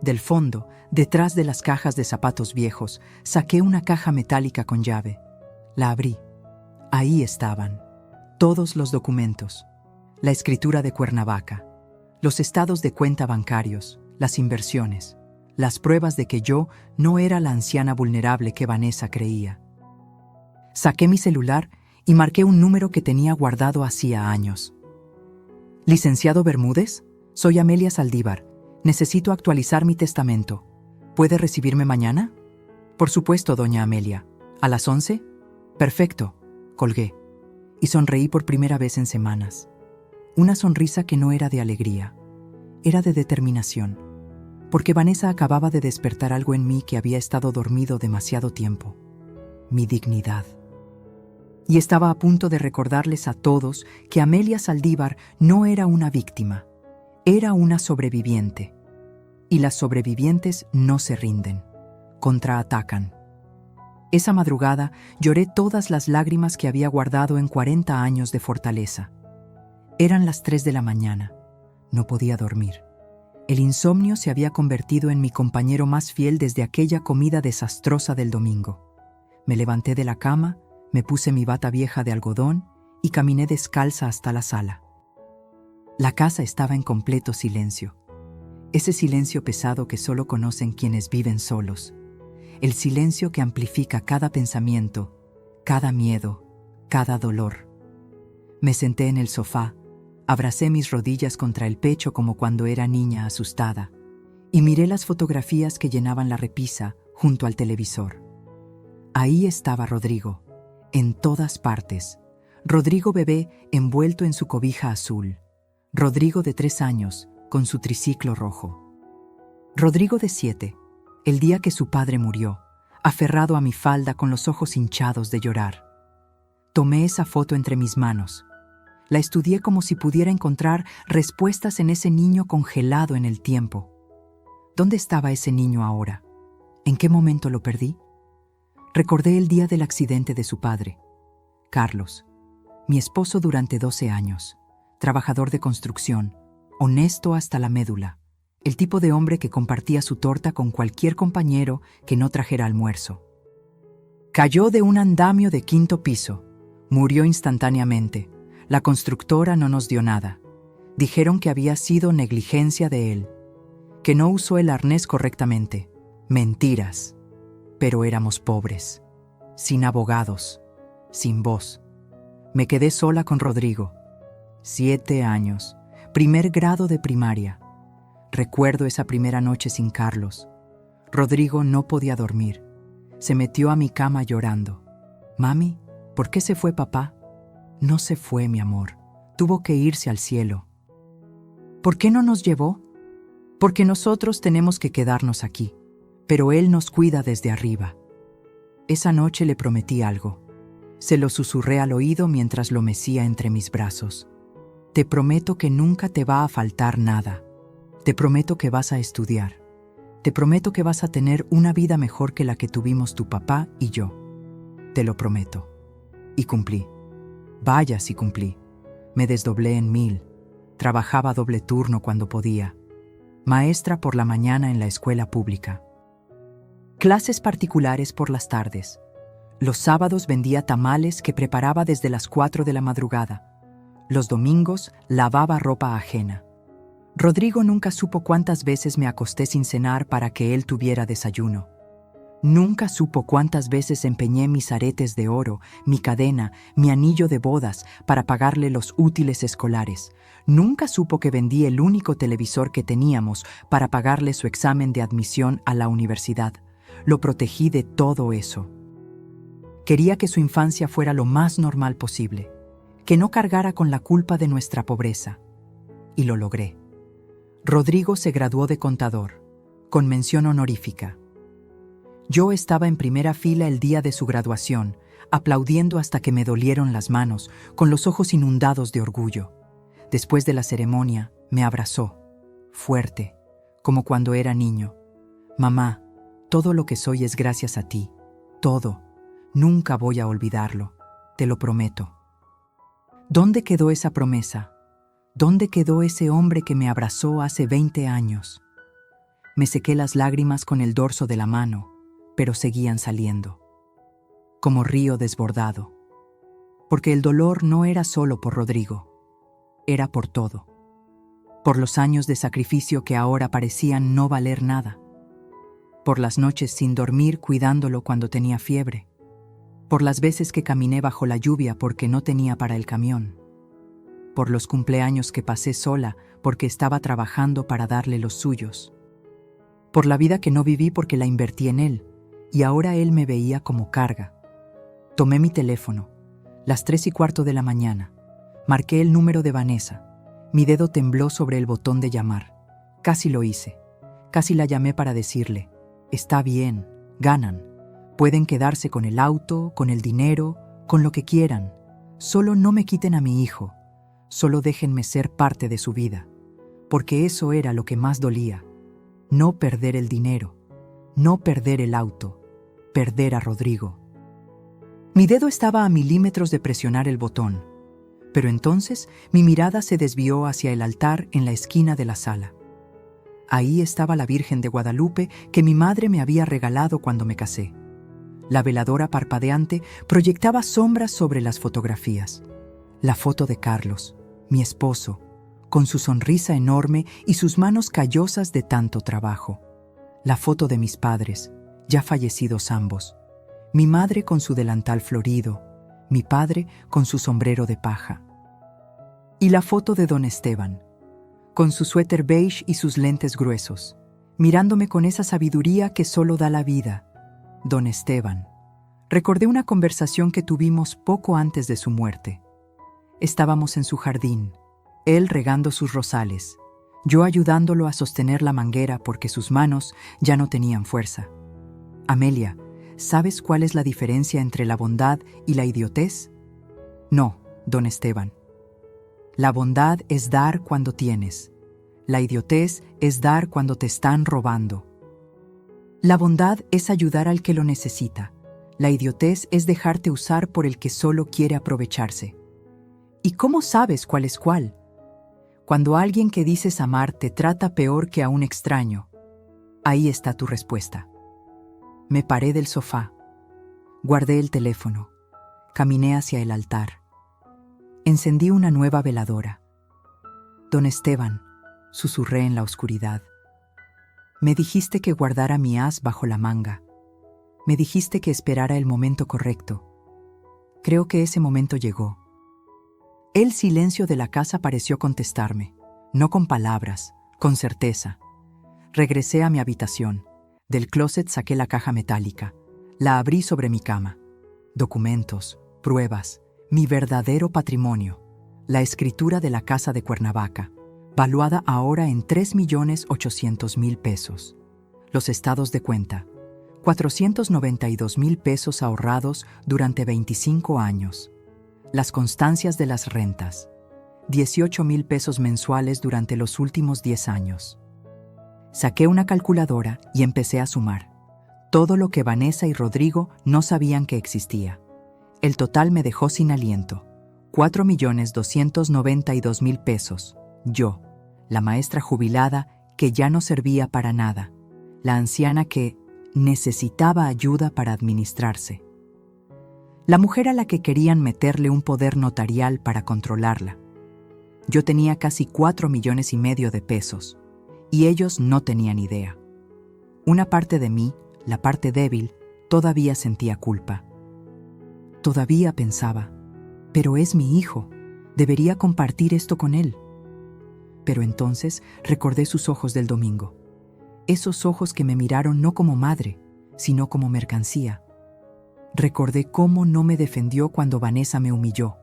Del fondo, detrás de las cajas de zapatos viejos, saqué una caja metálica con llave. La abrí. Ahí estaban. todos los documentos, la escritura de Cuernavaca, los estados de cuenta bancarios, las inversiones, las pruebas de que yo no era la anciana vulnerable que Vanessa creía. Saqué mi celular y marqué un número que tenía guardado hacía años. Licenciado Bermúdez, soy Amelia Saldívar. Necesito actualizar mi testamento. ¿Puede recibirme mañana? Por supuesto, doña Amelia. ¿A las 11? Perfecto. Colgué. Y sonreí por primera vez en semanas. Una sonrisa que no era de alegría, era de determinación, porque Vanessa acababa de despertar algo en mí que había estado dormido demasiado tiempo: mi dignidad. Y estaba a punto de recordarles a todos que Amelia Saldívar no era una víctima, era una sobreviviente. Y las sobrevivientes no se rinden, contraatacan. Esa madrugada lloré todas las lágrimas que había guardado en 40 años de fortaleza. Eran las 3 de la mañana. No podía dormir. El insomnio se había convertido en mi compañero más fiel desde aquella comida desastrosa del domingo. Me levanté de la cama, me puse mi bata vieja de algodón y caminé descalza hasta la sala. La casa estaba en completo silencio. Ese silencio pesado que solo conocen quienes viven solos. El silencio que amplifica cada pensamiento, cada miedo, cada dolor. Me senté en el sofá, abracé mis rodillas contra el pecho como cuando era niña asustada y miré las fotografías que llenaban la repisa junto al televisor. Ahí estaba Rodrigo, en todas partes. Rodrigo bebé envuelto en su cobija azul. Rodrigo de 3 años, con su triciclo rojo. Rodrigo de 7, el día que su padre murió, aferrado a mi falda con los ojos hinchados de llorar. Tomé esa foto entre mis manos. La estudié como si pudiera encontrar respuestas en ese niño congelado en el tiempo. ¿Dónde estaba ese niño ahora? ¿En qué momento lo perdí? Recordé el día del accidente de su padre, Carlos, mi esposo durante 12 años, trabajador de construcción, honesto hasta la médula, el tipo de hombre que compartía su torta con cualquier compañero que no trajera almuerzo. Cayó de un andamio de 5º piso, murió instantáneamente. La constructora no nos dio nada. Dijeron que había sido negligencia de él, que no usó el arnés correctamente. Mentiras. Pero éramos pobres, sin abogados, sin voz. Me quedé sola con Rodrigo. 7 años, 1er grado de primaria. Recuerdo esa primera noche sin Carlos. Rodrigo no podía dormir. Se metió a mi cama llorando. «Mami, ¿por qué se fue papá?» «No se fue, mi amor. Tuvo que irse al cielo». «¿Por qué no nos llevó?» «Porque nosotros tenemos que quedarnos aquí, pero él nos cuida desde arriba». Esa noche le prometí algo. Se lo susurré al oído mientras lo mecía entre mis brazos. «Te prometo que nunca te va a faltar nada. Te prometo que vas a estudiar. Te prometo que vas a tener una vida mejor que la que tuvimos tu papá y yo. Te lo prometo». Y cumplí. Vaya si cumplí. Me desdoblé en 1000. Trabajaba doble turno cuando podía. Maestra por la mañana en la escuela pública. Clases particulares por las tardes. Los sábados vendía tamales que preparaba desde las 4 de la madrugada. Los domingos lavaba ropa ajena. Rodrigo nunca supo cuántas veces me acosté sin cenar para que él tuviera desayuno. Nunca supo cuántas veces empeñé mis aretes de oro, mi cadena, mi anillo de bodas para pagarle los útiles escolares. Nunca supo que vendí el único televisor que teníamos para pagarle su examen de admisión a la universidad. Lo protegí de todo eso. Quería que su infancia fuera lo más normal posible, que no cargara con la culpa de nuestra pobreza. Y lo logré. Rodrigo se graduó de contador, con mención honorífica. Yo estaba en primera fila el día de su graduación, aplaudiendo hasta que me dolieron las manos, con los ojos inundados de orgullo. Después de la ceremonia, me abrazó, fuerte, como cuando era niño. «Mamá, todo lo que soy es gracias a ti. Todo. Nunca voy a olvidarlo. Te lo prometo». ¿Dónde quedó esa promesa? ¿Dónde quedó ese hombre que me abrazó hace 20 años? Me sequé las lágrimas con el dorso de la mano, pero seguían saliendo, como río desbordado. porque el dolor no era solo por Rodrigo, era por todo. Por los años de sacrificio que ahora parecían no valer nada. Por las noches sin dormir cuidándolo cuando tenía fiebre. Por las veces que caminé bajo la lluvia porque no tenía para el camión. Por los cumpleaños que pasé sola porque estaba trabajando para darle los suyos. Por la vida que no viví porque la invertí en él, y ahora él me veía como carga. Tomé mi teléfono, las 3:15 de la mañana. Marqué el número de Vanessa. Mi dedo tembló sobre el botón de llamar. Casi lo hice. Casi la llamé para decirle: está bien, ganan. Pueden quedarse con el auto, con el dinero, con lo que quieran. Solo no me quiten a mi hijo. Solo déjenme ser parte de su vida. Porque eso era lo que más dolía. No perder el dinero. No perder el auto. Perder a Rodrigo. Mi dedo estaba a milímetros de presionar el botón. Pero entonces mi mirada se desvió hacia el altar en la esquina de la sala. Ahí estaba la Virgen de Guadalupe que mi madre me había regalado cuando me casé. La veladora parpadeante proyectaba sombras sobre las fotografías. La foto de Carlos, mi esposo, con su sonrisa enorme y sus manos callosas de tanto trabajo. La foto de mis padres, ya fallecidos ambos. Mi madre con su delantal florido, mi padre con su sombrero de paja. Y la foto de don Esteban, con su suéter beige y sus lentes gruesos, mirándome con esa sabiduría que solo da la vida. Don Esteban. Recordé una conversación que tuvimos poco antes de su muerte. Estábamos en su jardín, él regando sus rosales, yo ayudándolo a sostener la manguera porque sus manos ya no tenían fuerza. Amelia, ¿sabes cuál es la diferencia entre la bondad y la idiotez? No, don Esteban. La bondad es dar cuando tienes. La idiotez es dar cuando te están robando. La bondad es ayudar al que lo necesita. La idiotez es dejarte usar por el que solo quiere aprovecharse. ¿Y cómo sabes cuál es cuál? Cuando alguien que dices amar te trata peor que a un extraño. Ahí está tu respuesta. Me paré del sofá. Guardé el teléfono. Caminé hacia el altar. Encendí una nueva veladora. Don Esteban, susurré en la oscuridad. Me dijiste que guardara mi as bajo la manga. Me dijiste que esperara el momento correcto. Creo que ese momento llegó. El silencio de la casa pareció contestarme, no con palabras, con certeza. Regresé a mi habitación. Del closet saqué la caja metálica. La abrí sobre mi cama. Documentos, pruebas, mi verdadero patrimonio. La escritura de la casa de Cuernavaca, valuada ahora en 3.800.000 pesos. Los estados de cuenta, 492.000 pesos ahorrados durante 25 años. Las constancias de las rentas, 18.000 pesos mensuales durante los últimos 10 años. Saqué una calculadora y empecé a sumar. Todo lo que Vanessa y Rodrigo no sabían que existía. El total me dejó sin aliento. 4.292.000 pesos. Yo, la maestra jubilada que ya no servía para nada. La anciana que necesitaba ayuda para administrarse. La mujer a la que querían meterle un poder notarial para controlarla. Yo tenía casi 4,5 millones de pesos, y ellos no tenían idea. Una parte de mí, la parte débil, todavía sentía culpa. Todavía pensaba, pero es mi hijo, debería compartir esto con él. Pero entonces recordé sus ojos del domingo. Esos ojos que me miraron no como madre, sino como mercancía. Recordé cómo no me defendió cuando Vanessa me humilló.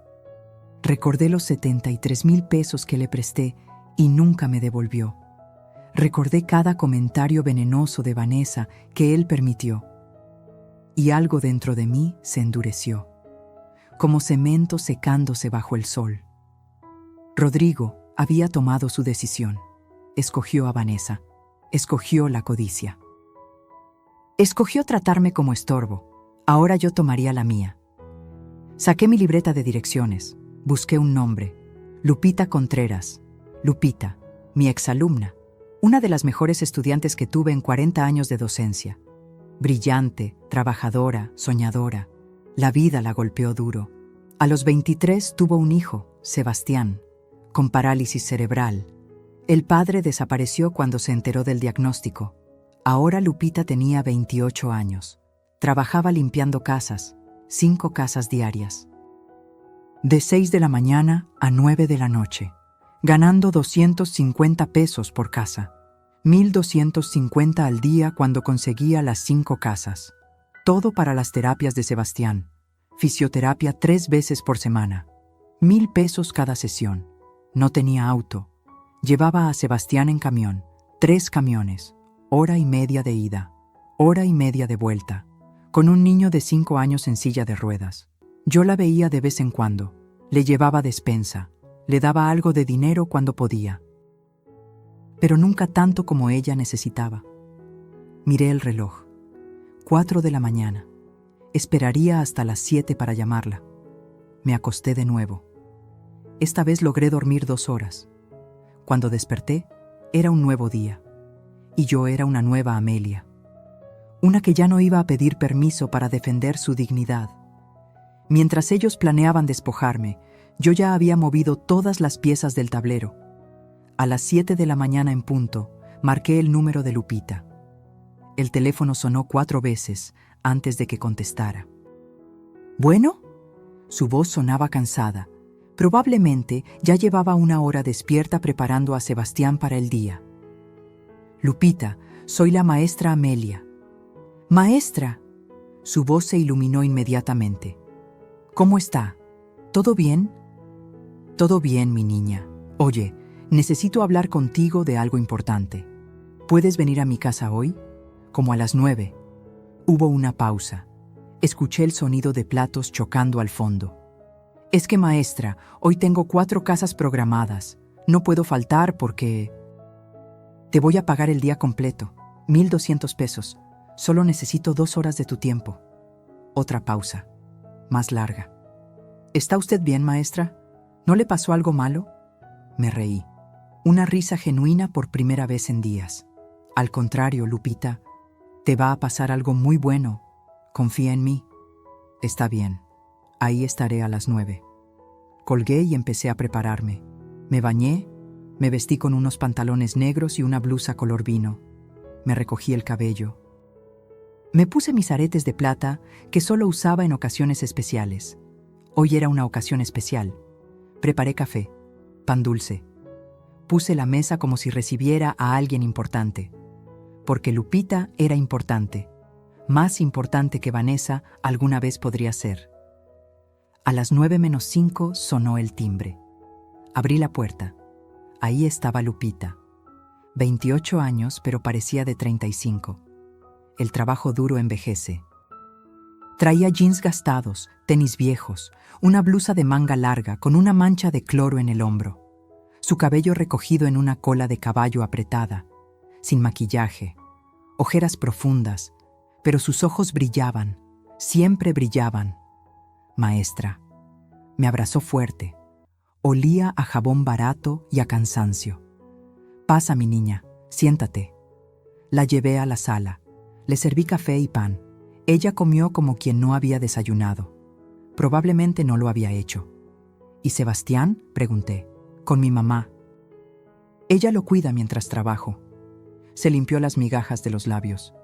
Recordé los 73,000 pesos que le presté y nunca me devolvió. Recordé cada comentario venenoso de Vanessa que él permitió. Y algo dentro de mí se endureció, como cemento secándose bajo el sol. Rodrigo había tomado su decisión. Escogió a Vanessa. Escogió la codicia. Escogió tratarme como estorbo. Ahora yo tomaría la mía. Saqué mi libreta de direcciones. Busqué un nombre. Lupita Contreras. Lupita, mi exalumna. Una de las mejores estudiantes que tuve en 40 años de docencia. Brillante, trabajadora, soñadora. La vida la golpeó duro. A los 23 tuvo un hijo, Sebastián, con parálisis cerebral. El padre desapareció cuando se enteró del diagnóstico. Ahora Lupita tenía 28 años. Trabajaba limpiando casas, 5 casas diarias. De 6 de la mañana a 9 de la noche, ganando 250 pesos por casa. 1,250 al día cuando conseguía las 5 casas. Todo para las terapias de Sebastián. Fisioterapia 3 veces por semana. 1,000 pesos cada sesión. No tenía auto. Llevaba a Sebastián en camión. 3 camiones. Hora y media de ida. Hora y media de vuelta. Con un niño de 5 años en silla de ruedas. Yo la veía de vez en cuando. Le llevaba despensa. Le daba algo de dinero cuando podía. Pero nunca tanto como ella necesitaba. Miré el reloj. 4 de la mañana. Esperaría hasta las 7 para llamarla. Me acosté de nuevo. Esta vez logré dormir 2 horas. Cuando desperté, era un nuevo día. Y yo era una nueva Amelia. Una que ya no iba a pedir permiso para defender su dignidad. Mientras ellos planeaban despojarme, yo ya había movido todas las piezas del tablero. A las 7 de la mañana en punto, marqué el número de Lupita. El teléfono sonó 4 veces antes de que contestara. ¿Bueno? Su voz sonaba cansada. Probablemente ya llevaba 1 hora despierta preparando a Sebastián para el día. Lupita, soy la maestra Amelia. ¡Maestra! Su voz se iluminó inmediatamente. ¿Cómo está? ¿Todo bien? Todo bien, mi niña. Oye, necesito hablar contigo de algo importante. ¿Puedes venir a mi casa hoy? Como a las 9. Hubo una pausa. Escuché el sonido de platos chocando al fondo. Es que, maestra, hoy tengo 4 casas programadas. No puedo faltar porque... Te voy a pagar el día completo. 1,200 pesos. Solo necesito 2 horas de tu tiempo. Otra pausa. Más larga. ¿Está usted bien, maestra? ¿No le pasó algo malo? Me reí. Una risa genuina por primera vez en días. Al contrario, Lupita, te va a pasar algo muy bueno. Confía en mí. Está bien. Ahí estaré a las 9. Colgué y empecé a prepararme. Me bañé, me vestí con unos pantalones negros y una blusa color vino. Me recogí el cabello. Me puse mis aretes de plata que solo usaba en ocasiones especiales. Hoy era una ocasión especial. Preparé café, pan dulce. Puse la mesa como si recibiera a alguien importante. Porque Lupita era importante. Más importante que Vanessa alguna vez podría ser. A las 9:05 sonó el timbre. Abrí la puerta. Ahí estaba Lupita. 28 años, pero parecía de 35. El trabajo duro envejece. Traía jeans gastados, tenis viejos, una blusa de manga larga con una mancha de cloro en el hombro. Su cabello recogido en una cola de caballo apretada, sin maquillaje, ojeras profundas, pero sus ojos brillaban, siempre brillaban. Maestra. Me abrazó fuerte. Olía a jabón barato y a cansancio. Pasa, mi niña, siéntate. La llevé a la sala. Le serví café y pan. Ella comió como quien no había desayunado. Probablemente no lo había hecho. ¿Y Sebastián?, pregunté. Con mi mamá. Ella lo cuida mientras trabajo. Se limpió las migajas de los labios.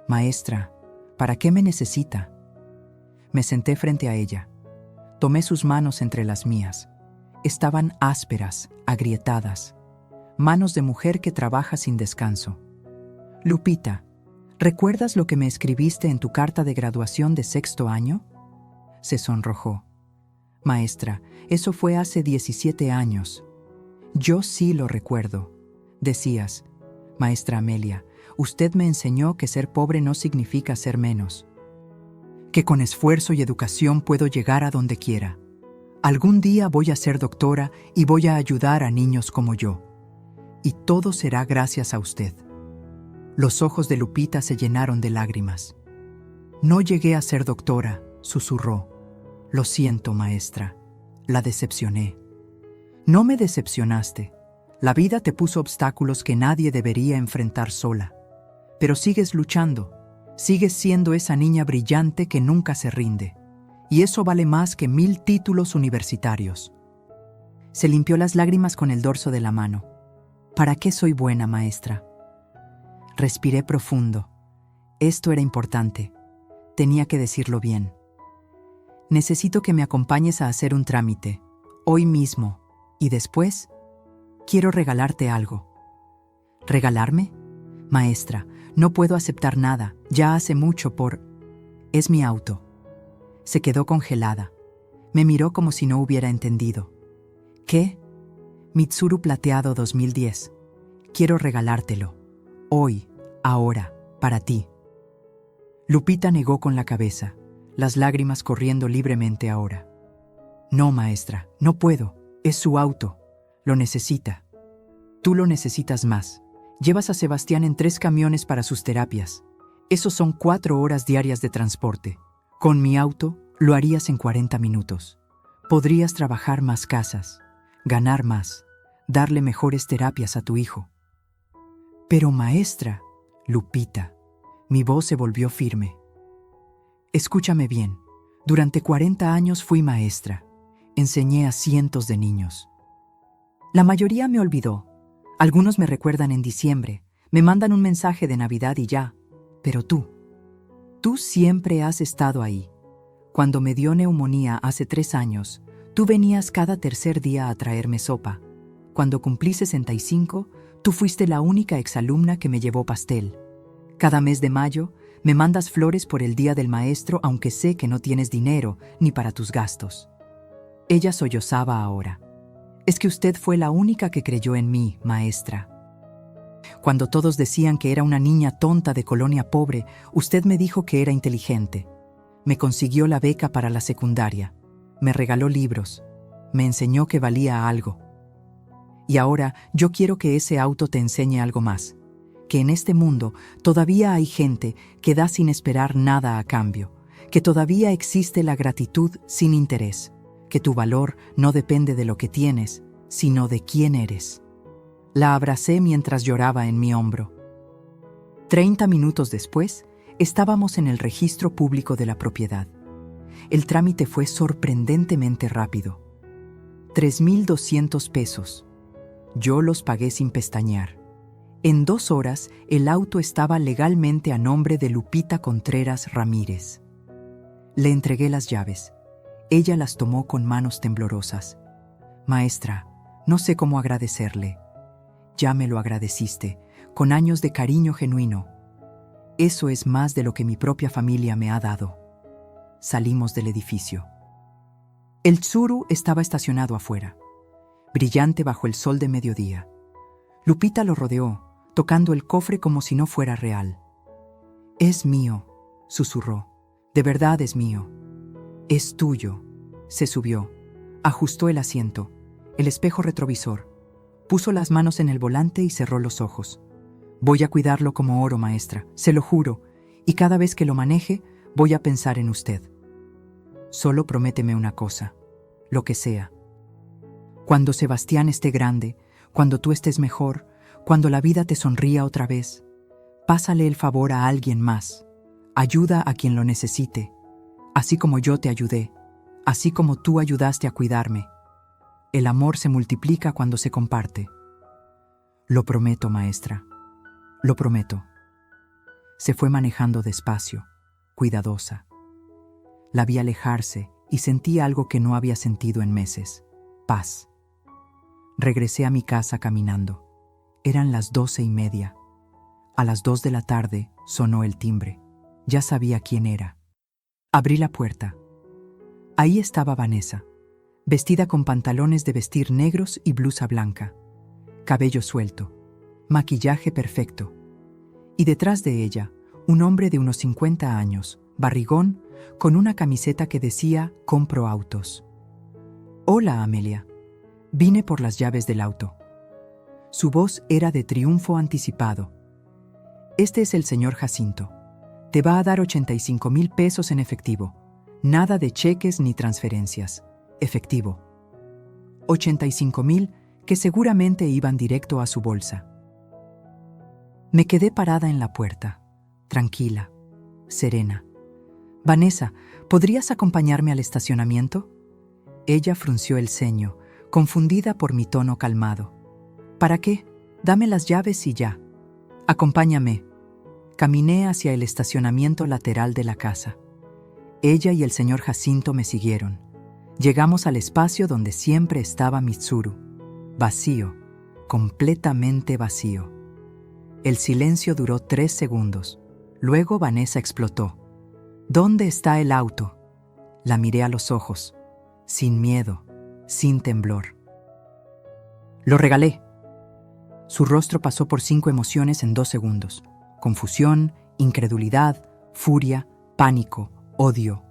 Maestra, ¿para qué me necesita? Me senté frente a ella. Tomé sus manos entre las mías. Estaban ásperas, agrietadas. Manos de mujer que trabaja sin descanso. Lupita, ¿recuerdas lo que me escribiste en tu carta de graduación de 6º año? Se sonrojó. Maestra, eso fue hace 17 años. Yo sí lo recuerdo. Decías, maestra Amelia, usted me enseñó que ser pobre no significa ser menos. Que con esfuerzo y educación puedo llegar a donde quiera. Algún día voy a ser doctora y voy a ayudar a niños como yo. Y todo será gracias a usted. Los ojos de Lupita se llenaron de lágrimas. No llegué a ser doctora, susurró. Lo siento, maestra. La decepcioné. No me decepcionaste. La vida te puso obstáculos que nadie debería enfrentar sola. Pero sigues luchando. Sigues siendo esa niña brillante que nunca se rinde. y eso vale más que 1000 títulos universitarios. Se limpió las lágrimas con el dorso de la mano. ¿Para qué soy buena, maestra? Respiré profundo. Esto era importante. Tenía que decirlo bien. Necesito que me acompañes a hacer un trámite, hoy mismo, y después quiero regalarte algo. ¿Regalarme? Maestra, no puedo aceptar nada, ya hace mucho por... Es mi auto. Se quedó congelada. Me miró como si no hubiera entendido. ¿Qué? Mitsuru Plateado 2010. Quiero regalártelo. Hoy, ahora, para ti. Lupita negó con la cabeza, las lágrimas corriendo libremente ahora. No, maestra, no puedo. Es su auto. Lo necesita. Tú lo necesitas más. Llevas a Sebastián en 3 camiones para sus terapias. Esos son 4 horas diarias de transporte. Con mi auto, lo harías en 40 minutos. Podrías trabajar más casas, ganar más, darle mejores terapias a tu hijo. Pero maestra, Lupita, mi voz se volvió firme. Escúchame bien, durante 40 años fui maestra. Enseñé a cientos de niños. La mayoría me olvidó. Algunos me recuerdan en diciembre, me mandan un mensaje de Navidad y ya. Pero tú siempre has estado ahí. Cuando me dio neumonía hace 3 años, tú venías cada tercer día a traerme sopa. Cuando cumplí 65, tú fuiste la única exalumna que me llevó pastel. Cada mes de mayo, me mandas flores por el Día del Maestro, aunque sé que no tienes dinero ni para tus gastos. Ella sollozaba ahora. Es que usted fue la única que creyó en mí, maestra. Cuando todos decían que era una niña tonta de colonia pobre, usted me dijo que era inteligente. Me consiguió la beca para la secundaria. Me regaló libros. Me enseñó que valía algo. Y ahora yo quiero que ese auto te enseñe algo más. Que en este mundo todavía hay gente que da sin esperar nada a cambio. Que todavía existe la gratitud sin interés. Que tu valor no depende de lo que tienes, sino de quién eres. La abracé mientras lloraba en mi hombro. 30 minutos después, estábamos en el registro público de la propiedad. El trámite fue sorprendentemente rápido. 3,200 pesos. Yo los pagué sin pestañear. En 2 horas, el auto estaba legalmente a nombre de Lupita Contreras Ramírez. Le entregué las llaves. Ella las tomó con manos temblorosas. Maestra, no sé cómo agradecerle. Ya me lo agradeciste, con años de cariño genuino. Eso es más de lo que mi propia familia me ha dado. Salimos del edificio. El Tsuru estaba estacionado afuera, brillante bajo el sol de mediodía. Lupita lo rodeó, tocando el cofre como si no fuera real. Es mío, susurró. De verdad es mío. Es tuyo. Se subió, ajustó el asiento, el espejo retrovisor, puso las manos en el volante y cerró los ojos. Voy a cuidarlo como oro, maestra, se lo juro, y cada vez que lo maneje, voy a pensar en usted. Solo prométeme una cosa, lo que sea. Cuando Sebastián esté grande, cuando tú estés mejor, cuando la vida te sonría otra vez, pásale el favor a alguien más. Ayuda a quien lo necesite, así como yo te ayudé, así como tú ayudaste a cuidarme. El amor se multiplica cuando se comparte. Lo prometo, maestra. Lo prometo. Se fue manejando despacio, cuidadosa. La vi alejarse y sentí algo que no había sentido en meses: paz. Regresé a mi casa caminando. Eran las 12:30. A las 2 de la tarde sonó el timbre. Ya sabía quién era. Abrí la puerta. Ahí estaba Vanessa, vestida con pantalones de vestir negros y blusa blanca, cabello suelto, maquillaje perfecto. Y detrás de ella, un hombre de unos 50 años, barrigón, con una camiseta que decía «Compro autos». «Hola, Amelia. Vine por las llaves del auto». Su voz era de triunfo anticipado. «Este es el señor Jacinto. Te va a dar 85,000 pesos en efectivo. Nada de cheques ni transferencias. Efectivo. 85,000 que seguramente iban directo a su bolsa». Me quedé parada en la puerta, tranquila, serena. Vanessa, ¿podrías acompañarme al estacionamiento? Ella frunció el ceño, confundida por mi tono calmado. ¿Para qué? Dame las llaves y ya. Acompáñame. Caminé hacia el estacionamiento lateral de la casa. Ella y el señor Jacinto me siguieron. Llegamos al espacio donde siempre estaba Mitsuru. Vacío, completamente vacío. El silencio duró 3 segundos. Luego Vanessa explotó. ¿Dónde está el auto? La miré a los ojos, sin miedo, sin temblor. Lo regalé. Su rostro pasó por 5 emociones en 2 segundos. Confusión, incredulidad, furia, pánico, odio.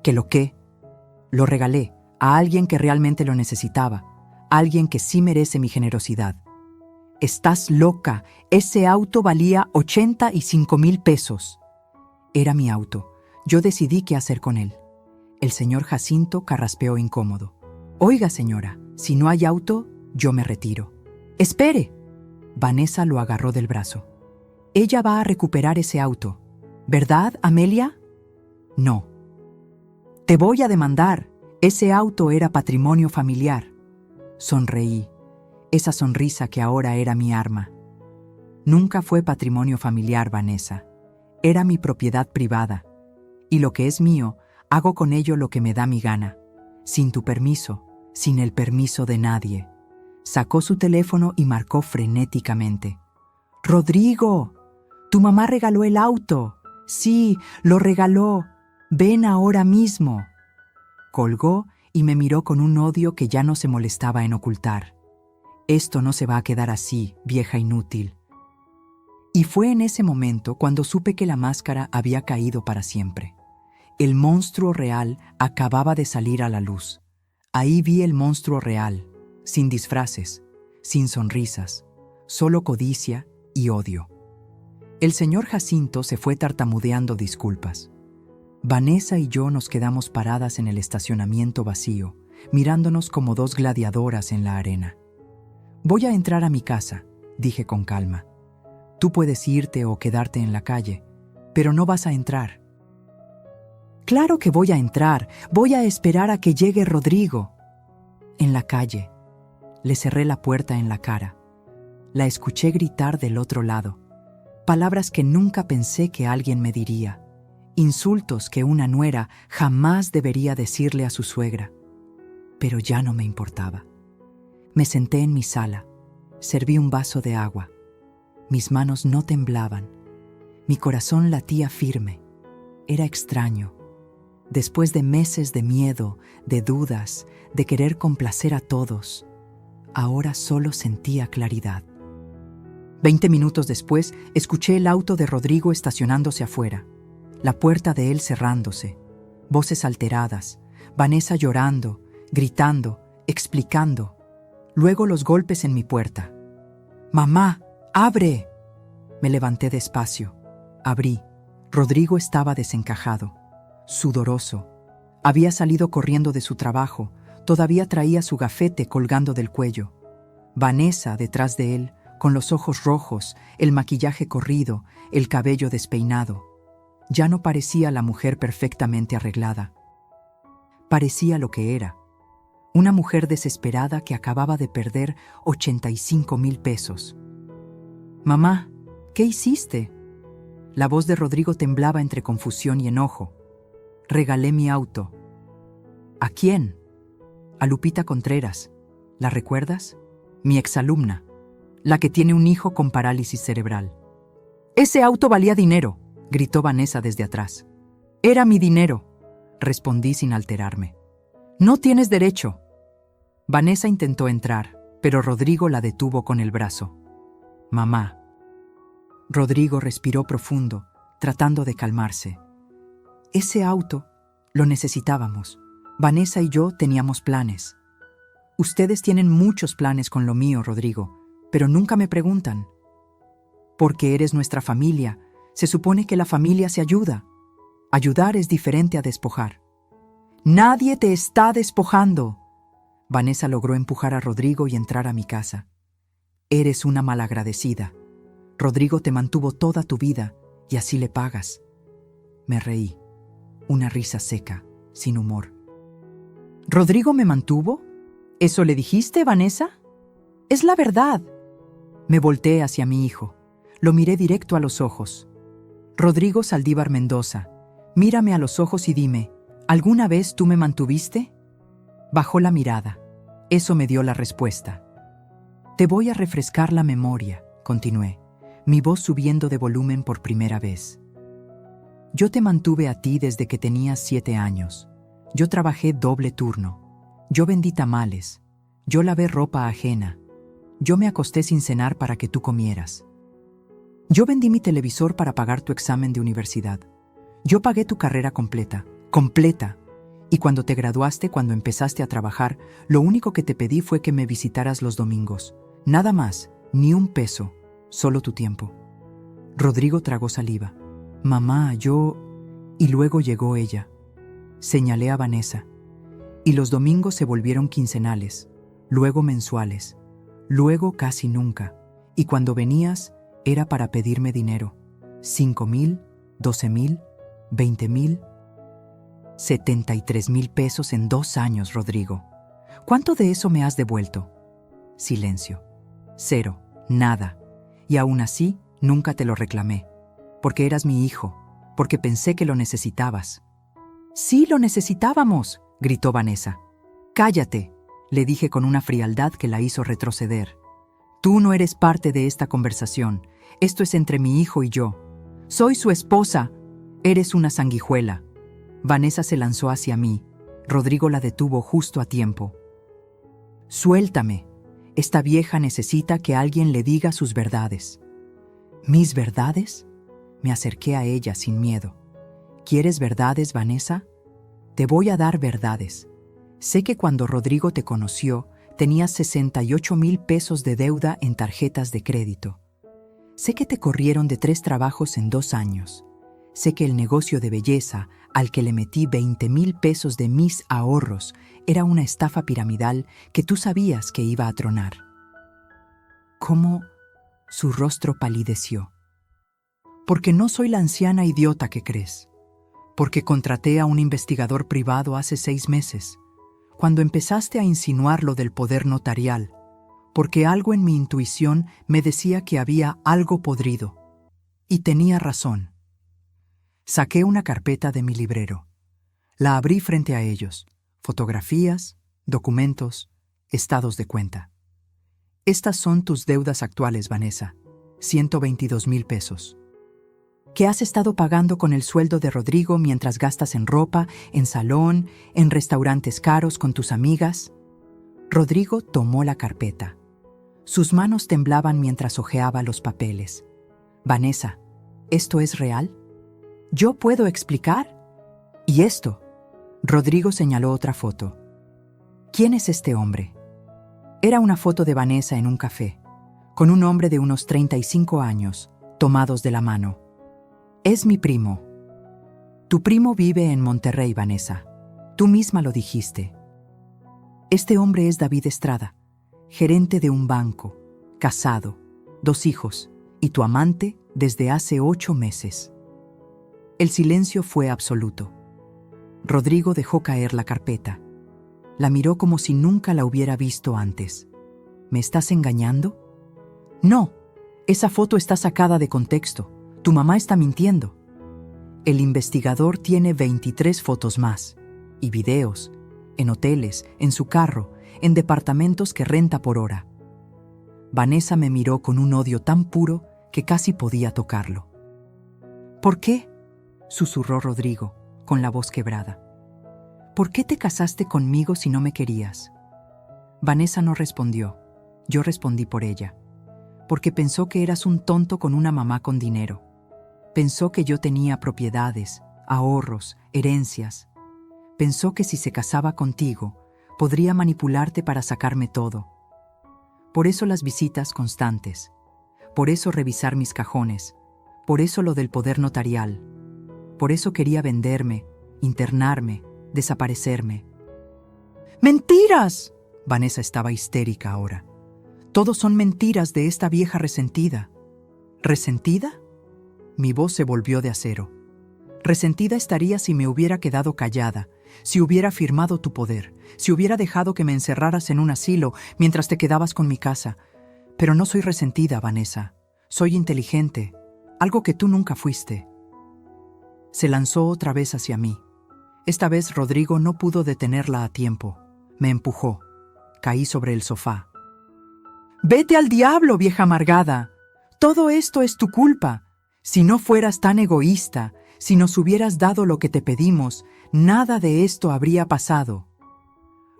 ¿Qué lo qué? Lo regalé a alguien que realmente lo necesitaba, alguien que sí merece mi generosidad. Estás loca, ese auto valía 85,000 pesos. Era mi auto, yo decidí qué hacer con él. El señor Jacinto carraspeó incómodo. Oiga, señora, si no hay auto, yo me retiro. ¡Espere! Vanessa lo agarró del brazo. Ella va a recuperar ese auto, ¿verdad, Amelia? No. Te voy a demandar. Ese auto era patrimonio familiar. Sonreí, esa sonrisa que ahora era mi arma. Nunca fue patrimonio familiar, Vanessa. Era mi propiedad privada. Y lo que es mío, hago con ello lo que me da mi gana. Sin tu permiso, sin el permiso de nadie. Sacó su teléfono y marcó frenéticamente. ¡Rodrigo! ¡Tu mamá regaló el auto! ¡Sí, lo regaló! ¡Ven ahora mismo! Colgó y me miró con un odio que ya no se molestaba en ocultar. Esto no se va a quedar así, vieja inútil. Y fue en ese momento cuando supe que la máscara había caído para siempre. El monstruo real acababa de salir a la luz. Ahí vi el monstruo real, sin disfraces, sin sonrisas, solo codicia y odio. El señor Jacinto se fue tartamudeando disculpas. Vanessa y yo nos quedamos paradas en el estacionamiento vacío, mirándonos como 2 gladiadoras en la arena. Voy a entrar a mi casa, dije con calma. Tú puedes irte o quedarte en la calle, pero no vas a entrar. Claro que voy a entrar, voy a esperar a que llegue Rodrigo. En la calle. Le cerré la puerta en la cara. La escuché gritar del otro lado. Palabras que nunca pensé que alguien me diría. Insultos que una nuera jamás debería decirle a su suegra. Pero ya no me importaba. Me senté en mi sala. Serví un vaso de agua. Mis manos no temblaban. Mi corazón latía firme. Era extraño. Después de meses de miedo, de dudas, de querer complacer a todos, ahora solo sentía claridad. 20 minutos después, escuché el auto de Rodrigo estacionándose afuera, la puerta de él cerrándose, voces alteradas, Vanessa llorando, gritando, explicando, luego los golpes en mi puerta. ¡Mamá, abre! Me levanté despacio, abrí. Rodrigo estaba desencajado, sudoroso. Había salido corriendo de su trabajo, todavía traía su gafete colgando del cuello. Vanessa, detrás de él, con los ojos rojos, el maquillaje corrido, el cabello despeinado. Ya no parecía la mujer perfectamente arreglada. Parecía lo que era, una mujer desesperada que acababa de perder 85,000 pesos. «Mamá, ¿qué hiciste?» La voz de Rodrigo temblaba entre confusión y enojo. «Regalé mi auto». ¿A quién? A Lupita Contreras. ¿La recuerdas? Mi exalumna, la que tiene un hijo con parálisis cerebral. «Ese auto valía dinero», gritó Vanessa desde atrás. «Era mi dinero», respondí sin alterarme. «No tienes derecho». Vanessa intentó entrar, pero Rodrigo la detuvo con el brazo. «Mamá». Rodrigo respiró profundo, tratando de calmarse. Ese auto lo necesitábamos. Vanessa y yo teníamos planes. Ustedes tienen muchos planes con lo mío, Rodrigo, pero nunca me preguntan. Porque eres nuestra familia, se supone que la familia se ayuda. Ayudar es diferente a despojar. ¡Nadie te está despojando! Vanessa logró empujar a Rodrigo y entrar a mi casa. Eres una malagradecida. Rodrigo te mantuvo toda tu vida y así le pagas. Me reí. Una risa seca, sin humor. ¿Rodrigo me mantuvo? ¿Eso le dijiste, Vanessa? Es la verdad. Me volteé hacia mi hijo. Lo miré directo a los ojos. Rodrigo Saldívar Mendoza, mírame a los ojos y dime, ¿alguna vez tú me mantuviste? Bajó la mirada. Eso me dio la respuesta. Te voy a refrescar la memoria, continué, mi voz subiendo de volumen por primera vez. Yo te mantuve a ti desde que tenías 7 años. Yo trabajé doble turno. Yo vendí tamales. Yo lavé ropa ajena. Yo me acosté sin cenar para que tú comieras. Yo vendí mi televisor para pagar tu examen de universidad. Yo pagué tu carrera completa. Y cuando te graduaste, cuando empezaste a trabajar, lo único que te pedí fue que me visitaras los domingos. Nada más, ni un peso, solo tu tiempo. Rodrigo tragó saliva. Mamá, yo... Y luego llegó ella. Señalé a Vanessa. Y los domingos se volvieron quincenales, luego mensuales, luego casi nunca. Y cuando venías, era para pedirme dinero. 5,000, 12,000, 20,000, 73,000 pesos en 2 años, Rodrigo. ¿Cuánto de eso me has devuelto? Silencio. 0, nada. Y aún así, nunca te lo reclamé. Porque eras mi hijo, porque pensé que lo necesitabas. Sí, lo necesitábamos, gritó Vanessa. Cállate, le dije con una frialdad que la hizo retroceder. Tú no eres parte de esta conversación. Esto es entre mi hijo y yo. Soy su esposa. Eres una sanguijuela. Vanessa se lanzó hacia mí. Rodrigo la detuvo justo a tiempo. Suéltame. Esta vieja necesita que alguien le diga sus verdades. ¿Mis verdades? Me acerqué a ella sin miedo. ¿Quieres verdades, Vanessa? Te voy a dar verdades. Sé que cuando Rodrigo te conoció, tenías 68,000 pesos de deuda en tarjetas de crédito. Sé que te corrieron de 3 trabajos en 2 años. Sé que el negocio de belleza, al que le metí 20,000 pesos de mis ahorros, era una estafa piramidal que tú sabías que iba a tronar. ¿Cómo? Su rostro palideció. Porque no soy la anciana idiota que crees. Porque contraté a un investigador privado hace 6 meses, cuando empezaste a insinuar lo del poder notarial, porque algo en mi intuición me decía que había algo podrido. Y tenía razón. Saqué una carpeta de mi librero. La abrí frente a ellos. Fotografías, documentos, estados de cuenta. Estas son tus deudas actuales, Vanessa. 122,000 pesos. ¿Qué has estado pagando con el sueldo de Rodrigo mientras gastas en ropa, en salón, en restaurantes caros con tus amigas? Rodrigo tomó la carpeta. Sus manos temblaban mientras hojeaba los papeles. Vanessa, ¿esto es real? ¿Yo puedo explicar? ¿Y esto? Rodrigo señaló otra foto. ¿Quién es este hombre? Era una foto de Vanessa en un café, con un hombre de unos 35 años, tomados de la mano. Es mi primo. Tu primo vive en Monterrey, Vanessa. Tú misma lo dijiste. Este hombre es David Estrada, gerente de un banco, casado, 2 hijos, y tu amante desde hace 8 meses. El silencio fue absoluto. Rodrigo dejó caer la carpeta. La miró como si nunca la hubiera visto antes. ¿Me estás engañando? No, esa foto está sacada de contexto. Tu mamá está mintiendo. El investigador tiene 23 fotos más, y videos, en hoteles, en su carro, en departamentos que renta por hora. Vanessa me miró con un odio tan puro que casi podía tocarlo. ¿Por qué?, susurró Rodrigo, con la voz quebrada. ¿Por qué te casaste conmigo si no me querías? Vanessa no respondió. Yo respondí por ella. Porque pensó que eras un tonto con una mamá con dinero. Pensó que yo tenía propiedades, ahorros, herencias. Pensó que si se casaba contigo, podría manipularte para sacarme todo. Por eso las visitas constantes. Por eso revisar mis cajones. Por eso lo del poder notarial. Por eso quería venderme, internarme, desaparecerme. ¡Mentiras! Vanessa estaba histérica ahora. Todos son mentiras de esta vieja resentida. ¿Resentida? Mi voz se volvió de acero. Resentida estaría si me hubiera quedado callada, si hubiera firmado tu poder, si hubiera dejado que me encerraras en un asilo mientras te quedabas con mi casa. Pero no soy resentida, Vanessa. Soy inteligente, algo que tú nunca fuiste. Se lanzó otra vez hacia mí. Esta vez Rodrigo no pudo detenerla a tiempo. Me empujó. Caí sobre el sofá. «¡Vete al diablo, vieja amargada! Todo esto es tu culpa. Si no fueras tan egoísta, si nos hubieras dado lo que te pedimos, nada de esto habría pasado».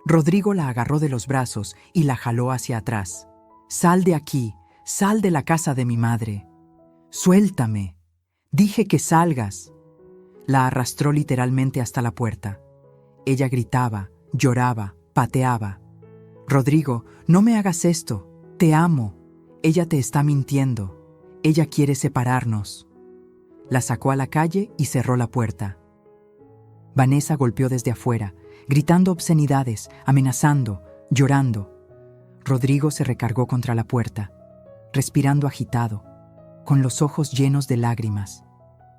Rodrigo la agarró de los brazos y la jaló hacia atrás. «Sal de aquí, sal de la casa de mi madre. Suéltame. Dije que salgas». La arrastró literalmente hasta la puerta. Ella gritaba, lloraba, pateaba. «Rodrigo, no me hagas esto. Te amo. Ella te está mintiendo. Ella quiere separarnos». La sacó a la calle y cerró la puerta. Vanessa golpeó desde afuera, gritando obscenidades, amenazando, llorando. Rodrigo se recargó contra la puerta, respirando agitado, con los ojos llenos de lágrimas,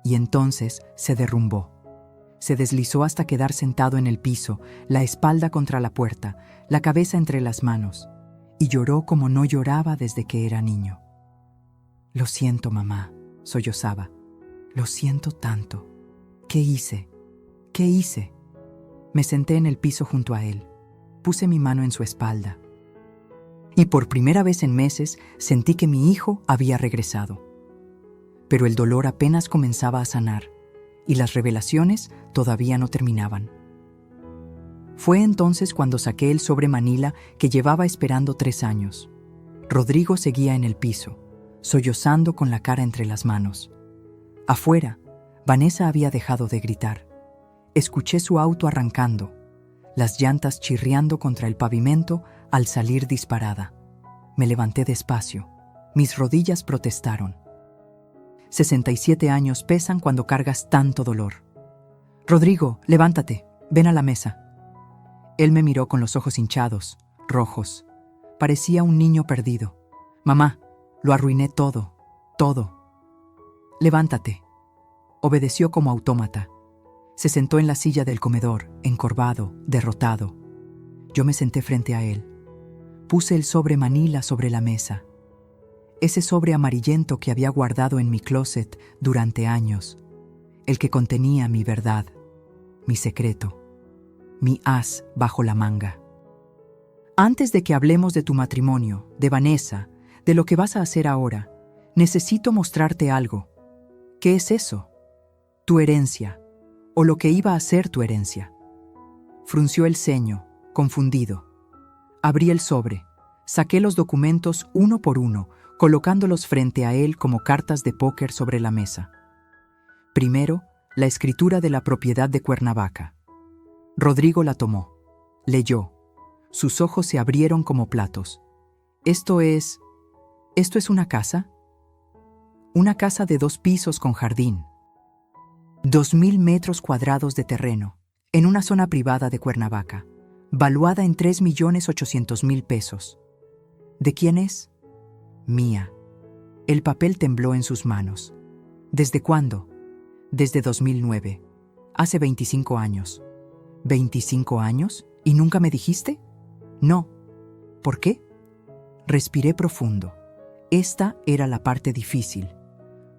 y entonces se derrumbó. Se deslizó hasta quedar sentado en el piso, la espalda contra la puerta, la cabeza entre las manos, y lloró como no lloraba desde que era niño. «Lo siento, mamá», sollozaba. «Lo siento tanto. ¿Qué hice? ¿Qué hice?». Me senté en el piso junto a él. Puse mi mano en su espalda. Y por primera vez en meses sentí que mi hijo había regresado. Pero el dolor apenas comenzaba a sanar, y las revelaciones todavía no terminaban. Fue entonces cuando saqué el sobre Manila que llevaba esperando 3 años. Rodrigo seguía en el piso, sollozando con la cara entre las manos. Afuera, Vanessa había dejado de gritar. Escuché su auto arrancando, las llantas chirriando contra el pavimento al salir disparada. Me levanté despacio. Mis rodillas protestaron. 67 años pesan cuando cargas tanto dolor. «Rodrigo, levántate, ven a la mesa». Él me miró con los ojos hinchados, rojos. Parecía un niño perdido. «Mamá, lo arruiné todo, todo». «Levántate». Obedeció como autómata. Se sentó en la silla del comedor, encorvado, derrotado. Yo me senté frente a él. Puse el sobre Manila sobre la mesa. Ese sobre amarillento que había guardado en mi closet durante años. El que contenía mi verdad, mi secreto, mi as bajo la manga. «Antes de que hablemos de tu matrimonio, de Vanessa, de lo que vas a hacer ahora, necesito mostrarte algo». «¿Qué es eso?» «Tu herencia, o lo que iba a ser tu herencia». Frunció el ceño, confundido. Abrí el sobre, saqué los documentos uno por uno, colocándolos frente a él como cartas de póker sobre la mesa. Primero, la escritura de la propiedad de Cuernavaca. Rodrigo la tomó, leyó. Sus ojos se abrieron como platos. ¿Esto es una casa?» «Una casa de 2 pisos con jardín. 2,000 metros cuadrados de terreno, en una zona privada de Cuernavaca, valuada en 3,800,000 pesos. ¿De quién es?» «Mía». El papel tembló en sus manos. «¿Desde cuándo?» «Desde 2009. Hace 25 años». «¿25 años? ¿Y nunca me dijiste?» «No». «¿Por qué?» Respiré profundo. Esta era la parte difícil.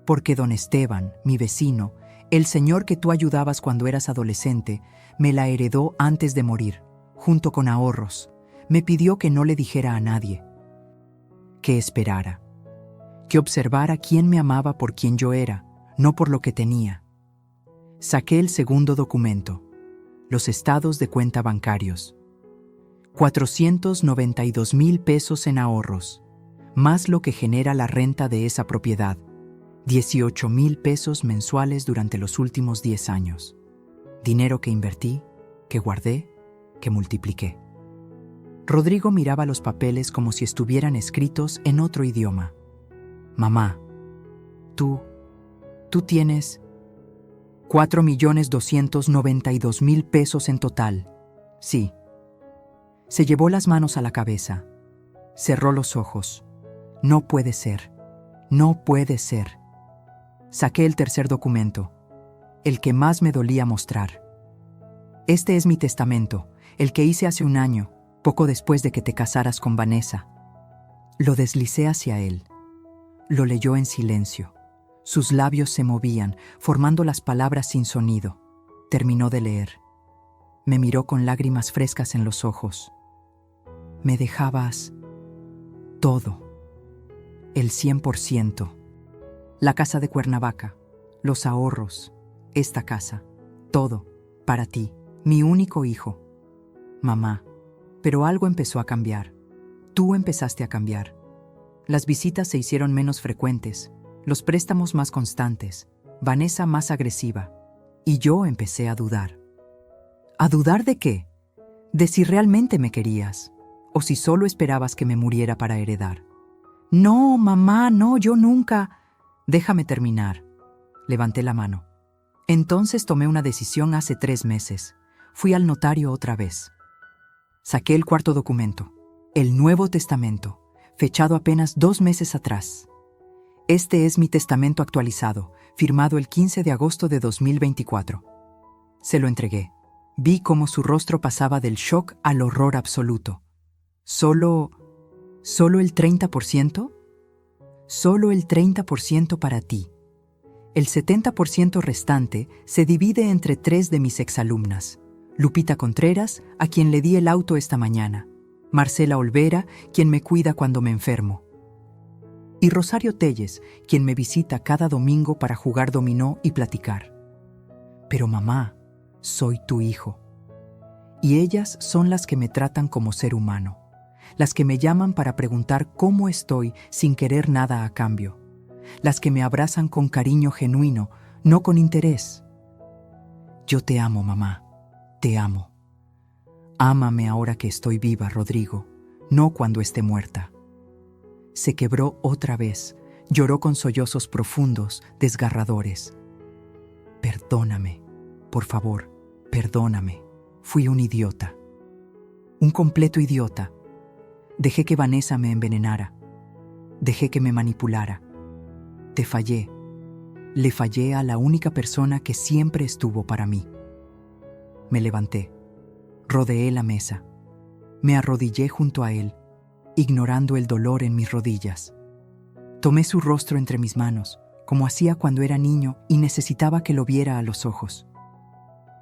Porque don Esteban, mi vecino, el señor que tú ayudabas cuando eras adolescente, me la heredó antes de morir, junto con ahorros. Me pidió que no le dijera a nadie. Que esperara. Que observara quién me amaba por quien yo era, no por lo que tenía. Saqué el segundo documento. Los estados de cuenta bancarios. 492,000 pesos en ahorros, más lo que genera la renta de esa propiedad. 18,000 pesos mensuales durante los últimos 10 años. Dinero que invertí, que guardé, que multipliqué. Rodrigo miraba los papeles como si estuvieran escritos en otro idioma. «Mamá, tú tienes 4,292,000 pesos en total». «Sí». Se llevó las manos a la cabeza. Cerró los ojos. «No puede ser. No puede ser». Saqué el tercer documento. el que más me dolía mostrar. Este es mi testamento, el que hice hace un año, poco después de que te casaras con Vanessa. Lo deslicé hacia él. Lo leyó en silencio. Sus labios se movían, formando las palabras sin sonido. Terminó de leer. Me miró con lágrimas frescas en los ojos. Me dejabas todo, el 100%. La casa de Cuernavaca, los ahorros, esta casa, todo, para ti, mi único hijo. Mamá, pero algo empezó a cambiar. Tú empezaste a cambiar. Las visitas se hicieron menos frecuentes, los préstamos más constantes, Vanessa más agresiva, y yo empecé a dudar. ¿A dudar de qué? De si realmente me querías, o si solo esperabas que me muriera para heredar. No, mamá, no, yo nunca. Déjame terminar. Levanté la mano. Entonces tomé una decisión hace 3 meses. Fui al notario otra vez. Saqué el cuarto documento, el Nuevo Testamento, fechado apenas 2 meses atrás. Este es mi testamento actualizado, firmado el 15 de agosto de 2024. Se lo entregué. Vi cómo su rostro pasaba del shock al horror absoluto. ¿Solo el 30%? Solo el 30% para ti. El 70% restante se divide entre 3 de mis exalumnas. Lupita Contreras, a quien le di el auto esta mañana. Marcela Olvera, quien me cuida cuando me enfermo. Y Rosario Telles, quien me visita cada domingo para jugar dominó y platicar. Pero mamá, soy tu hijo. Y ellas son las que me tratan como ser humano. Las que me llaman para preguntar cómo estoy sin querer nada a cambio. Las que me abrazan con cariño genuino, no con interés. Yo te amo, mamá. Te amo. Ámame ahora que estoy viva, Rodrigo, no cuando esté muerta. Se quebró otra vez, lloró con sollozos profundos, desgarradores. Perdóname, por favor, perdóname. Fui un idiota. Un completo idiota. Dejé que Vanessa me envenenara. Dejé que me manipulara. Te fallé. Le fallé a la única persona que siempre estuvo para mí. Me levanté. Rodeé la mesa. Me arrodillé junto a él, ignorando el dolor en mis rodillas. Tomé su rostro entre mis manos, como hacía cuando era niño y necesitaba que lo viera a los ojos.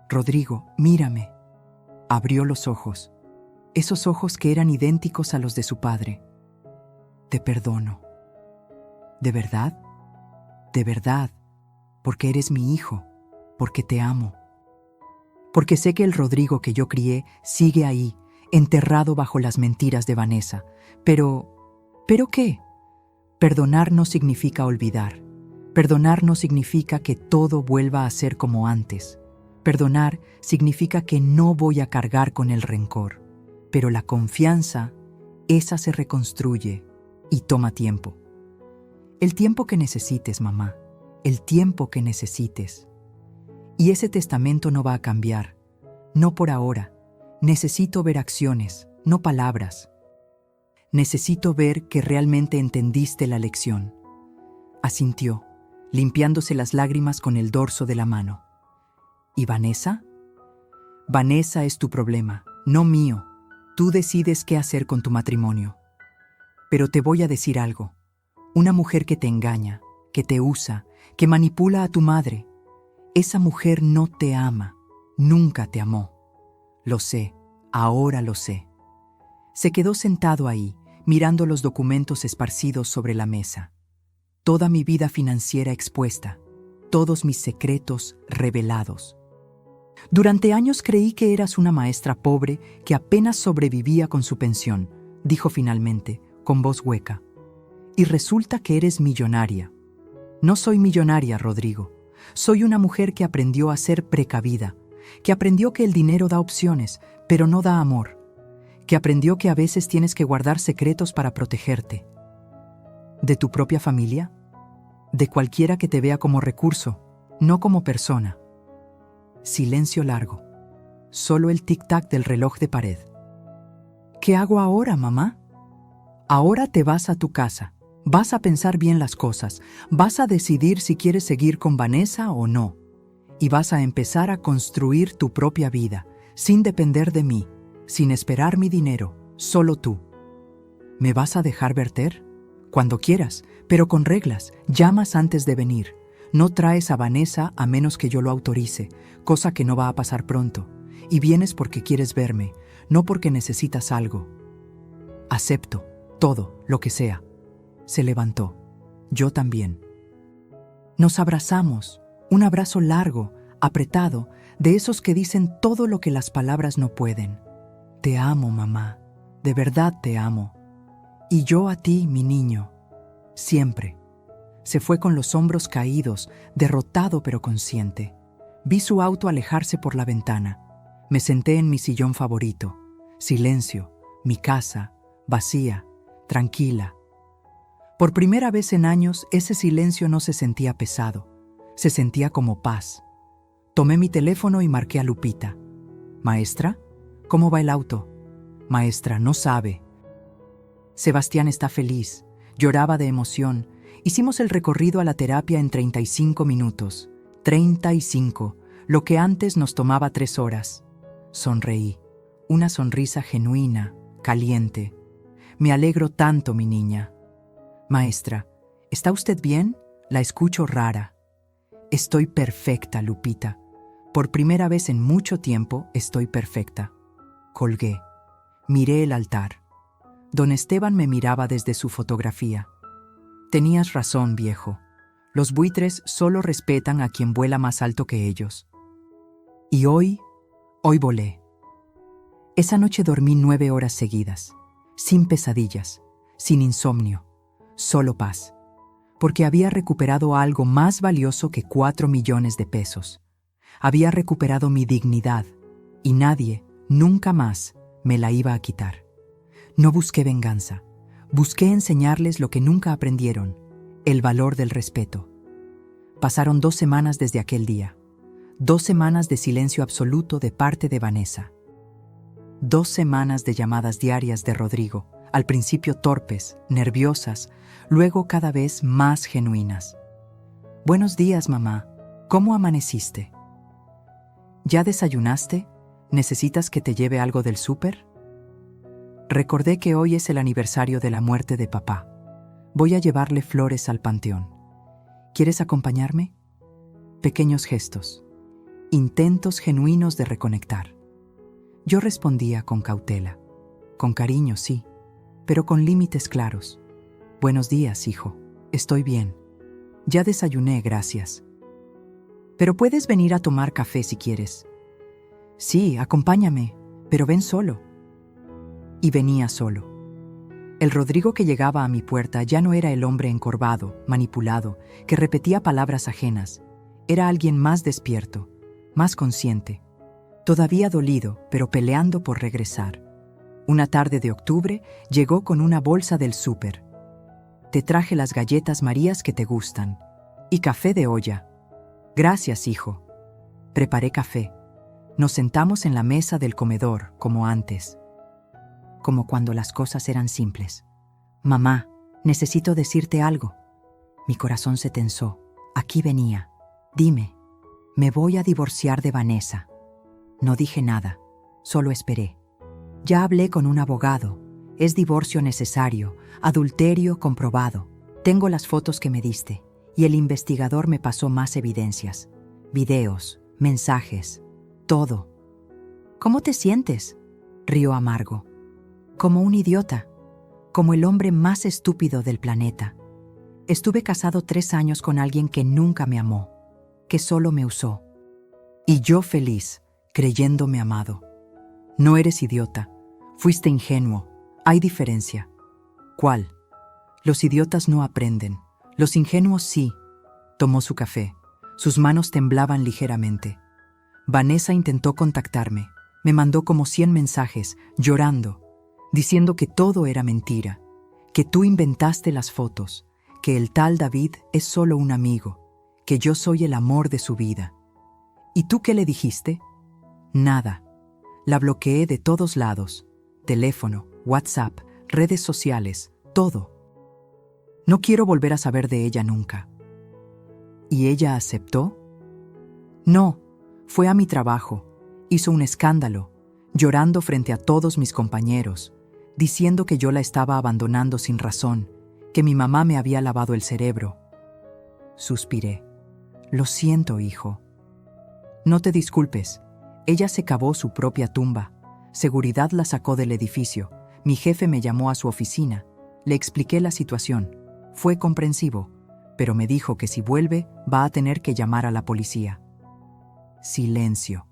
Rodrigo, mírame. Abrió los ojos, esos ojos que eran idénticos a los de su padre. Te perdono. ¿De verdad? De verdad, porque eres mi hijo, porque te amo. Porque sé que el Rodrigo que yo crié sigue ahí, enterrado bajo las mentiras de Vanessa. ¿Pero qué? Perdonar no significa olvidar. Perdonar no significa que todo vuelva a ser como antes. Perdonar significa que no voy a cargar con el rencor. Pero la confianza, esa se reconstruye y toma tiempo. El tiempo que necesites, mamá. El tiempo que necesites. Y ese testamento no va a cambiar. No por ahora. Necesito ver acciones, no palabras. Necesito ver que realmente entendiste la lección. Asintió, limpiándose las lágrimas con el dorso de la mano. ¿Y Vanessa? Vanessa es tu problema, no mío. Tú decides qué hacer con tu matrimonio. Pero te voy a decir algo. Una mujer que te engaña, que te usa, que manipula a tu madre, esa mujer no te ama, nunca te amó. Lo sé, ahora lo sé. Se quedó sentado ahí, mirando los documentos esparcidos sobre la mesa. Toda mi vida financiera expuesta, todos mis secretos revelados. Durante años creí que eras una maestra pobre que apenas sobrevivía con su pensión, dijo finalmente, con voz hueca. Y resulta que eres millonaria. No soy millonaria, Rodrigo. Soy una mujer que aprendió a ser precavida, que aprendió que el dinero da opciones, pero no da amor, que aprendió que a veces tienes que guardar secretos para protegerte. ¿De tu propia familia? De cualquiera que te vea como recurso, no como persona. Silencio largo. Solo el tic-tac del reloj de pared. ¿Qué hago ahora, mamá? Ahora te vas a tu casa. Vas a pensar bien las cosas. Vas a decidir si quieres seguir con Vanessa o no. y vas a empezar a construir tu propia vida, sin depender de mí, sin esperar mi dinero, solo tú. ¿Me vas a dejar verter? Cuando quieras, pero con reglas. Llamas antes de venir. No traes a Vanessa a menos que yo lo autorice, cosa que no va a pasar pronto. Y vienes porque quieres verme, no porque necesitas algo. Acepto, todo, lo que sea. Se levantó. Yo también. Nos abrazamos, un abrazo largo, apretado, de esos que dicen todo lo que las palabras no pueden. Te amo, mamá, de verdad te amo. Y yo a ti, mi niño, siempre. Se fue con los hombros caídos, derrotado pero consciente. Vi su auto alejarse por la ventana. Me senté en mi sillón favorito. Silencio, mi casa, vacía, tranquila. Por primera vez en años, ese silencio no se sentía pesado. Se sentía como paz. Tomé mi teléfono y marqué a Lupita. «Maestra, ¿cómo va el auto?» «Maestra, no sabe». Sebastián está feliz. Lloraba de emoción. Hicimos el recorrido a la terapia en 35 minutos. 35, lo que antes nos tomaba 3 horas. Sonreí. Una sonrisa genuina, caliente. «Me alegro tanto, mi niña». «Maestra, ¿está usted bien?» La escucho rara. «Estoy perfecta, Lupita. Por primera vez en mucho tiempo estoy perfecta». Colgué. Miré el altar. Don Esteban me miraba desde su fotografía. «Tenías razón, viejo. Los buitres solo respetan a quien vuela más alto que ellos». Y hoy volé. Esa noche dormí 9 horas seguidas, sin pesadillas, sin insomnio, solo paz, porque había recuperado algo más valioso que 4 millones de pesos. Había recuperado mi dignidad, y nadie, nunca más, me la iba a quitar. No busqué venganza, busqué enseñarles lo que nunca aprendieron, el valor del respeto. Pasaron 2 semanas desde aquel día, 2 semanas de silencio absoluto de parte de Vanessa. 2 semanas de llamadas diarias de Rodrigo, al principio torpes, nerviosas, luego cada vez más genuinas. «Buenos días, mamá. ¿Cómo amaneciste? ¿Ya desayunaste? ¿Necesitas que te lleve algo del súper?» Recordé que hoy es el aniversario de la muerte de papá. Voy a llevarle flores al panteón. ¿Quieres acompañarme? Pequeños gestos. Intentos genuinos de reconectar. Yo respondía con cautela. Con cariño, sí, pero con límites claros. «Buenos días, hijo. Estoy bien. Ya desayuné, gracias. Pero puedes venir a tomar café si quieres». «Sí, acompáñame, pero ven solo». Y venía solo. El Rodrigo que llegaba a mi puerta ya no era el hombre encorvado, manipulado, que repetía palabras ajenas. Era alguien más despierto, más consciente. Todavía dolido, pero peleando por regresar. Una tarde de octubre llegó con una bolsa del súper. «Te traje las galletas Marías que te gustan. Y café de olla». «Gracias, hijo». Preparé café. Nos sentamos en la mesa del comedor, como antes. Como cuando las cosas eran simples. «Mamá, necesito decirte algo». Mi corazón se tensó. Aquí venía. «Dime». «Me voy a divorciar de Vanessa». No dije nada, solo esperé. «Ya hablé con un abogado. Es divorcio necesario, adulterio comprobado. Tengo las fotos que me diste, y el investigador me pasó más evidencias. Videos, mensajes, todo». «¿Cómo te sientes?», rió amargo. «Como un idiota, como el hombre más estúpido del planeta. Estuve casado 3 años con alguien que nunca me amó, que solo me usó. Y yo feliz, creyéndome amado. No eres idiota, fuiste ingenuo. Hay diferencia». «¿Cuál?». «Los idiotas no aprenden, los ingenuos sí». Tomó su café. Sus manos temblaban ligeramente. Vanessa intentó contactarme. Me mandó como 100 mensajes, llorando, diciendo que todo era mentira, que tú inventaste las fotos, que el tal David es solo un amigo, que yo soy el amor de su vida. ¿Y tú qué le dijiste? Nada. La bloqueé de todos lados, teléfono, WhatsApp, redes sociales, todo. No quiero volver a saber de ella nunca. ¿Y ella aceptó? No, fue a mi trabajo, hizo un escándalo, llorando frente a todos mis compañeros, diciendo que yo la estaba abandonando sin razón, que mi mamá me había lavado el cerebro. Suspiré. Lo siento, hijo. No te disculpes. Ella se cavó su propia tumba. Seguridad la sacó del edificio. Mi jefe me llamó a su oficina. Le expliqué la situación. Fue comprensivo, pero me dijo que si vuelve va a tener que llamar a la policía. Silencio.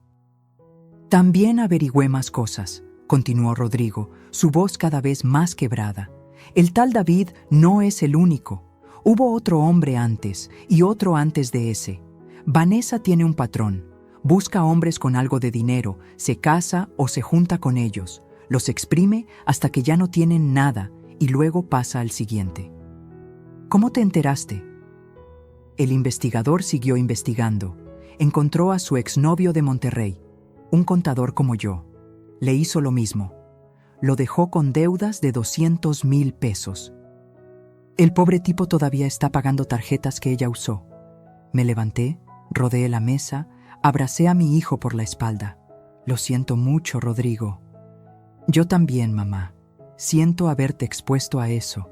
También averigüé más cosas, continuó Rodrigo, su voz cada vez más quebrada. El tal David no es el único. Hubo otro hombre antes y otro antes de ese. Vanessa tiene un patrón. Busca hombres con algo de dinero, se casa o se junta con ellos, los exprime hasta que ya no tienen nada y luego pasa al siguiente. ¿Cómo te enteraste? El investigador siguió investigando. Encontró a su exnovio de Monterrey, un contador como yo. Le hizo lo mismo. Lo dejó con deudas de 200,000 pesos. El pobre tipo todavía está pagando tarjetas que ella usó. Me levanté, rodeé la mesa, abracé a mi hijo por la espalda. Lo siento mucho, Rodrigo. Yo también, mamá. Siento haberte expuesto a eso.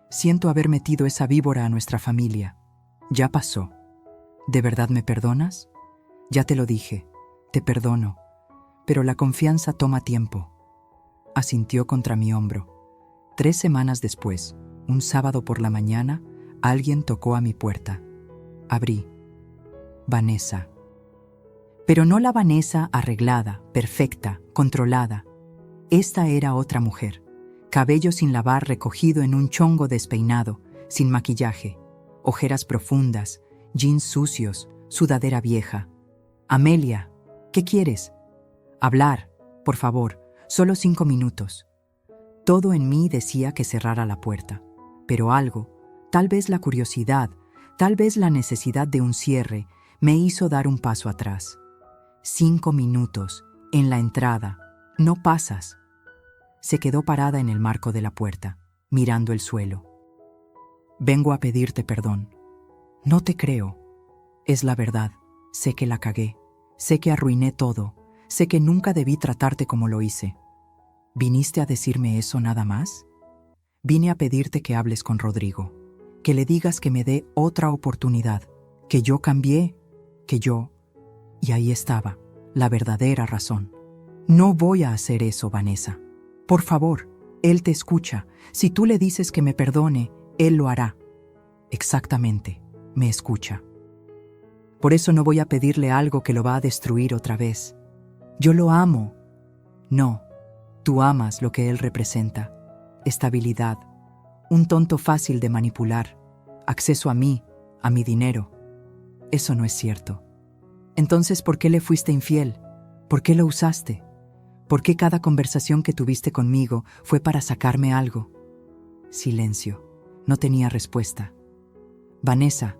Siento haber metido esa víbora a nuestra familia. Ya pasó. ¿De verdad me perdonas? Ya te lo dije. Te perdono. Pero la confianza toma tiempo. Asintió contra mi hombro. 3 semanas después, un sábado por la mañana, alguien tocó a mi puerta. Abrí. Vanessa. Pero no la Vanessa arreglada, perfecta, controlada. Esta era otra mujer. Cabello sin lavar recogido en un chongo despeinado, sin maquillaje, ojeras profundas, jeans sucios, sudadera vieja. Amelia, ¿qué quieres? Hablar, por favor, solo 5 minutos. Todo en mí decía que cerrara la puerta, pero algo, tal vez la curiosidad, tal vez la necesidad de un cierre, me hizo dar un paso atrás. 5 minutos, en la entrada, no pasas. Se quedó parada en el marco de la puerta, mirando el suelo. Vengo a pedirte perdón. No te creo. Es la verdad. Sé que la cagué. Sé que arruiné todo. Sé que nunca debí tratarte como lo hice. ¿Viniste a decirme eso nada más? Vine a pedirte que hables con Rodrigo, que le digas que me dé otra oportunidad, que yo cambié, que yo... Y ahí estaba, la verdadera razón. No voy a hacer eso, Vanessa. Por favor, él te escucha. Si tú le dices que me perdone, él lo hará. Exactamente, me escucha. Por eso no voy a pedirle algo que lo va a destruir otra vez. Yo lo amo. No, tú amas lo que él representa. Estabilidad, un tonto fácil de manipular, acceso a mí, a mi dinero. Eso no es cierto. Entonces, ¿por qué le fuiste infiel? ¿Por qué lo usaste? ¿Por qué cada conversación que tuviste conmigo fue para sacarme algo? Silencio. No tenía respuesta. Vanessa,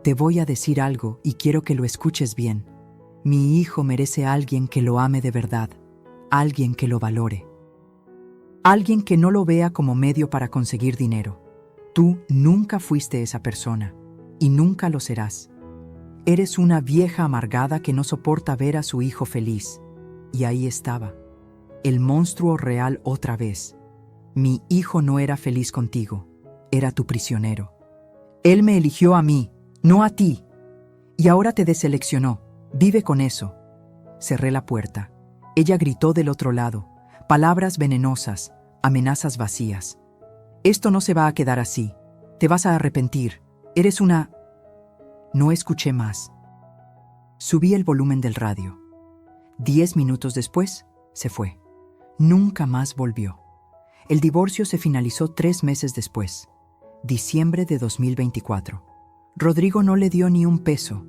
te voy a decir algo y quiero que lo escuches bien. Mi hijo merece a alguien que lo ame de verdad, alguien que lo valore. Alguien que no lo vea como medio para conseguir dinero. Tú nunca fuiste esa persona y nunca lo serás. Eres una vieja amargada que no soporta ver a su hijo feliz. Y ahí estaba, el monstruo real otra vez. Mi hijo no era feliz contigo, era tu prisionero. Él me eligió a mí, no a ti. Y ahora te deseleccionó. Vive con eso. Cerré la puerta. Ella gritó del otro lado. Palabras venenosas, amenazas vacías. Esto no se va a quedar así. Te vas a arrepentir. Eres una... No escuché más. Subí el volumen del radio. 10 minutos después, se fue. Nunca más volvió. El divorcio se finalizó 3 meses después. Diciembre de 2024. Rodrigo no le dio ni un peso.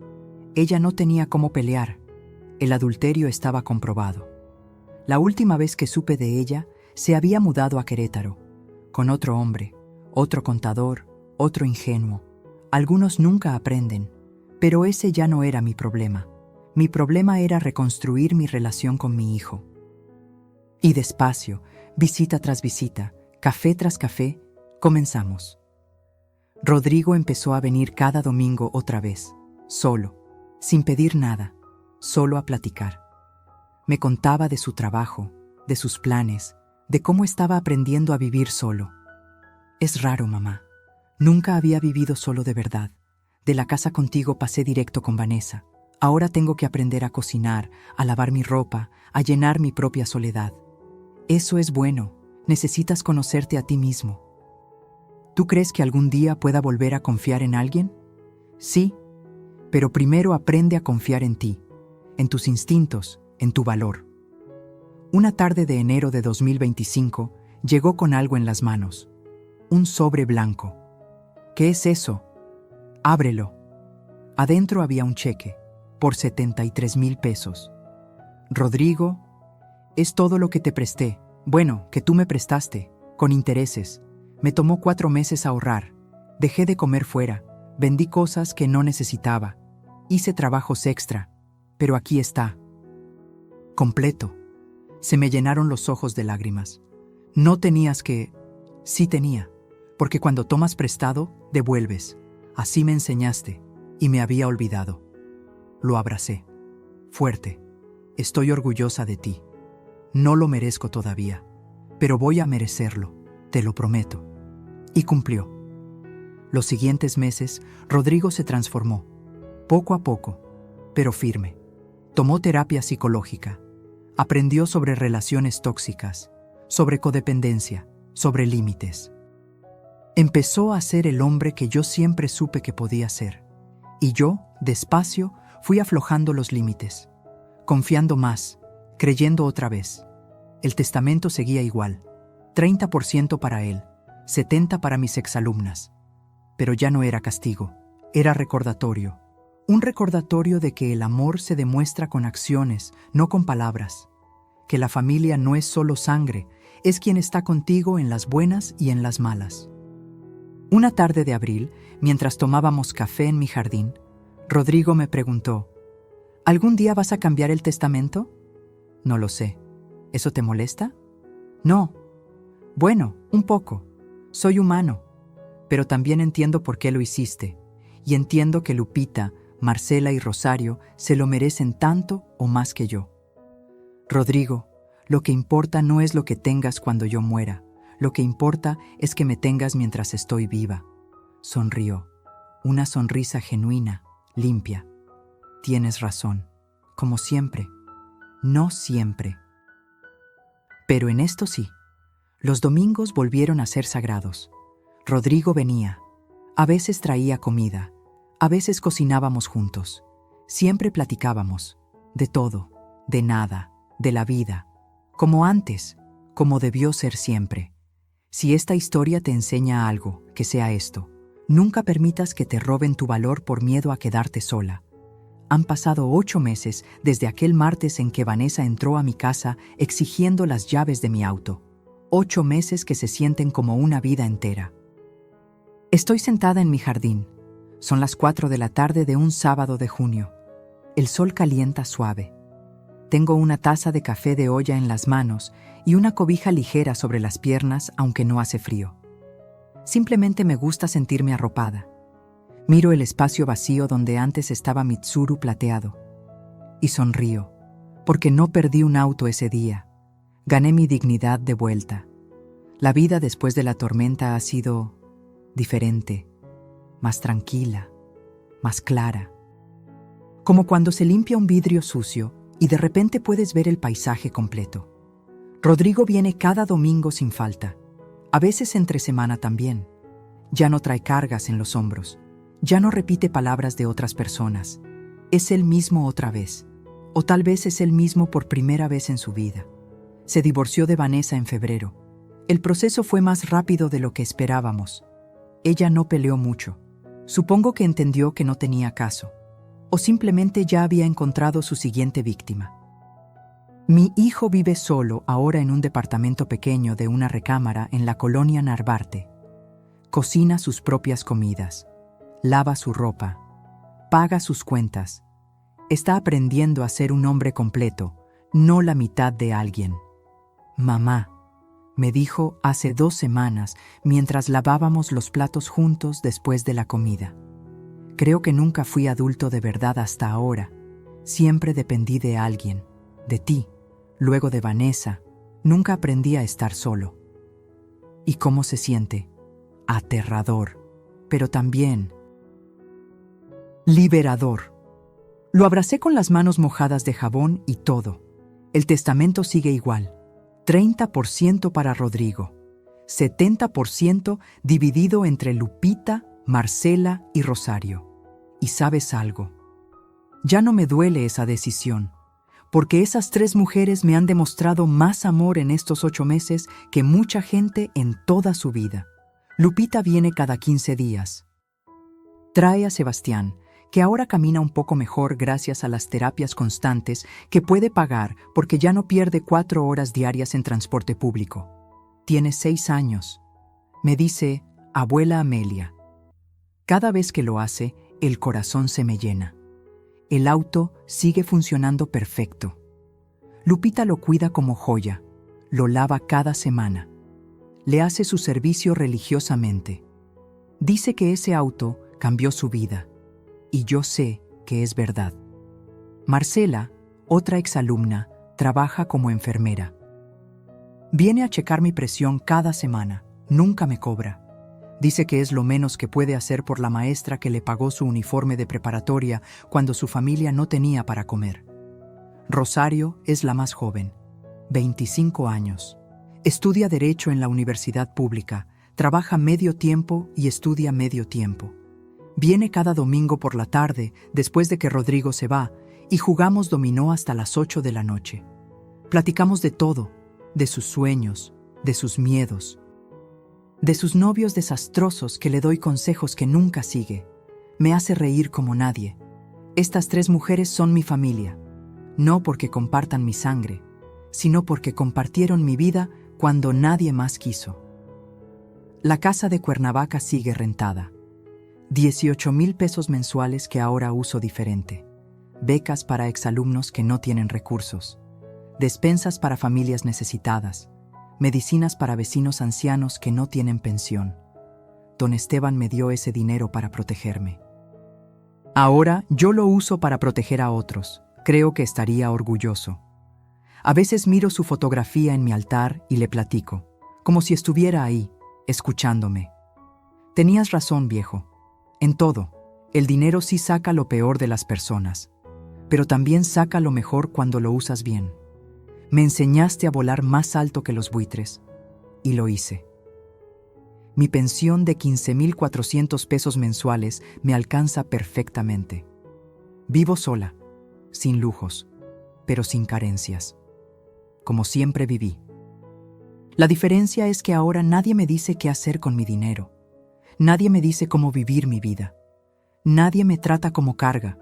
Ella no tenía cómo pelear. El adulterio estaba comprobado. La última vez que supe de ella, se había mudado a Querétaro, con otro hombre, otro contador, otro ingenuo. Algunos nunca aprenden, pero ese ya no era mi problema. Mi problema era reconstruir mi relación con mi hijo. Y despacio, visita tras visita, café tras café, comenzamos. Rodrigo empezó a venir cada domingo otra vez, solo, sin pedir nada. solo a platicar. Me contaba de su trabajo, de sus planes, de cómo estaba aprendiendo a vivir solo. Es raro, mamá. Nunca había vivido solo de verdad. De la casa contigo pasé directo con Vanessa. Ahora tengo que aprender a cocinar, a lavar mi ropa, a llenar mi propia soledad. Eso es bueno. Necesitas conocerte a ti mismo. ¿Tú crees que algún día pueda volver a confiar en alguien? Sí, pero primero aprende a confiar en ti, en tus instintos, en tu valor. Una tarde de enero de 2025 llegó con algo en las manos. Un sobre blanco. ¿Qué es eso? Ábrelo. Adentro había un cheque, por 73,000 pesos. Rodrigo, es todo lo que te presté. Bueno, que tú me prestaste, con intereses. Me tomó 4 meses ahorrar. Dejé de comer fuera. Vendí cosas que no necesitaba. Hice trabajos extra. Pero aquí está. Completo. Se me llenaron los ojos de lágrimas. No tenías que... Sí tenía. Porque cuando tomas prestado, devuelves. Así me enseñaste. Y me había olvidado. Lo abracé. Fuerte. Estoy orgullosa de ti. No lo merezco todavía. Pero voy a merecerlo. Te lo prometo. Y cumplió. Los siguientes meses, Rodrigo se transformó. Poco a poco, pero firme. Tomó terapia psicológica. Aprendió sobre relaciones tóxicas, sobre codependencia, sobre límites. Empezó a ser el hombre que yo siempre supe que podía ser. Y yo, despacio, fui aflojando los límites, confiando más, creyendo otra vez. El testamento seguía igual, 30% para él, 70% para mis exalumnas. Pero ya no era castigo, era recordatorio. Un recordatorio de que el amor se demuestra con acciones, no con palabras. Que la familia no es solo sangre, es quien está contigo en las buenas y en las malas. Una tarde de abril, mientras tomábamos café en mi jardín, Rodrigo me preguntó, ¿algún día vas a cambiar el testamento? No lo sé. ¿Eso te molesta? No. Bueno, un poco. Soy humano. Pero también entiendo por qué lo hiciste. Y entiendo que Lupita, Marcela y Rosario se lo merecen tanto o más que yo. Rodrigo, lo que importa no es lo que tengas cuando yo muera. Lo que importa es que me tengas mientras estoy viva. Sonrió. Una sonrisa genuina, limpia. Tienes razón. Como siempre. No siempre. Pero en esto sí. Los domingos volvieron a ser sagrados. Rodrigo venía. A veces traía comida. A veces cocinábamos juntos. Siempre platicábamos. De todo. De nada. De la vida. Como antes. Como debió ser siempre. Si esta historia te enseña algo, que sea esto. Nunca permitas que te roben tu valor por miedo a quedarte sola. Han pasado 8 meses desde aquel martes en que Vanessa entró a mi casa exigiendo las llaves de mi auto. 8 meses que se sienten como una vida entera. Estoy sentada en mi jardín. Son las 4 de la tarde de un sábado de junio. El sol calienta suave. Tengo una taza de café de olla en las manos y una cobija ligera sobre las piernas, aunque no hace frío. Simplemente me gusta sentirme arropada. Miro el espacio vacío donde antes estaba Mitsuru plateado. Y sonrío, porque no perdí un auto ese día. Gané mi dignidad de vuelta. La vida después de la tormenta ha sido diferente, más tranquila, más clara. Como cuando se limpia un vidrio sucio y de repente puedes ver el paisaje completo. Rodrigo viene cada domingo sin falta, a veces entre semana también. Ya no trae cargas en los hombros, ya no repite palabras de otras personas. Es él mismo otra vez, o tal vez es él mismo por primera vez en su vida. Se divorció de Vanessa en febrero. El proceso fue más rápido de lo que esperábamos. Ella no peleó mucho. Supongo que entendió que no tenía caso. O simplemente ya había encontrado su siguiente víctima. Mi hijo vive solo ahora en un departamento pequeño de una recámara en la colonia Narvarte. Cocina sus propias comidas, lava su ropa, paga sus cuentas. Está aprendiendo a ser un hombre completo, no la mitad de alguien. Mamá, me dijo hace 2 semanas mientras lavábamos los platos juntos después de la comida. Creo que nunca fui adulto de verdad hasta ahora. Siempre dependí de alguien, de ti, luego de Vanessa. Nunca aprendí a estar solo. ¿Y cómo se siente? Aterrador, pero también liberador. Lo abracé con las manos mojadas de jabón y todo. El testamento sigue igual. 30% para Rodrigo. 70% dividido entre Lupita, Marcela y Rosario. ¿Y sabes algo? Ya no me duele esa decisión, porque esas 3 mujeres me han demostrado más amor en estos 8 meses que mucha gente en toda su vida. Lupita viene cada 15 días. Trae a Sebastián, que ahora camina un poco mejor gracias a las terapias constantes que puede pagar porque ya no pierde 4 horas diarias en transporte público. Tiene 6 años. Me dice, abuela Amelia. Cada vez que lo hace, el corazón se me llena. El auto sigue funcionando perfecto. Lupita lo cuida como joya, lo lava cada semana. Le hace su servicio religiosamente. Dice que ese auto cambió su vida, y yo sé que es verdad. Marcela, otra exalumna, trabaja como enfermera. Viene a checar mi presión cada semana, nunca me cobra. Dice que es lo menos que puede hacer por la maestra que le pagó su uniforme de preparatoria cuando su familia no tenía para comer. Rosario es la más joven, 25 años. Estudia Derecho en la universidad pública, trabaja medio tiempo y estudia medio tiempo. Viene cada domingo por la tarde, después de que Rodrigo se va, y jugamos dominó hasta las 8 de la noche. Platicamos de todo, de sus sueños, de sus miedos, de sus novios desastrosos que le doy consejos que nunca sigue. Me hace reír como nadie. Estas 3 mujeres son mi familia, no porque compartan mi sangre, sino porque compartieron mi vida cuando nadie más quiso. La casa de Cuernavaca sigue rentada. 18,000 pesos mensuales que ahora uso diferente. Becas para exalumnos que no tienen recursos. Despensas para familias necesitadas. Medicinas para vecinos ancianos que no tienen pensión. Don Esteban me dio ese dinero para protegerme. Ahora yo lo uso para proteger a otros. Creo que estaría orgulloso. A veces miro su fotografía en mi altar y le platico, como si estuviera ahí, escuchándome. Tenías razón, viejo. En todo, el dinero sí saca lo peor de las personas, pero también saca lo mejor cuando lo usas bien. Me enseñaste a volar más alto que los buitres, y lo hice. Mi pensión de 15,400 pesos mensuales me alcanza perfectamente. Vivo sola, sin lujos, pero sin carencias. Como siempre viví. La diferencia es que ahora nadie me dice qué hacer con mi dinero. Nadie me dice cómo vivir mi vida. Nadie me trata como carga,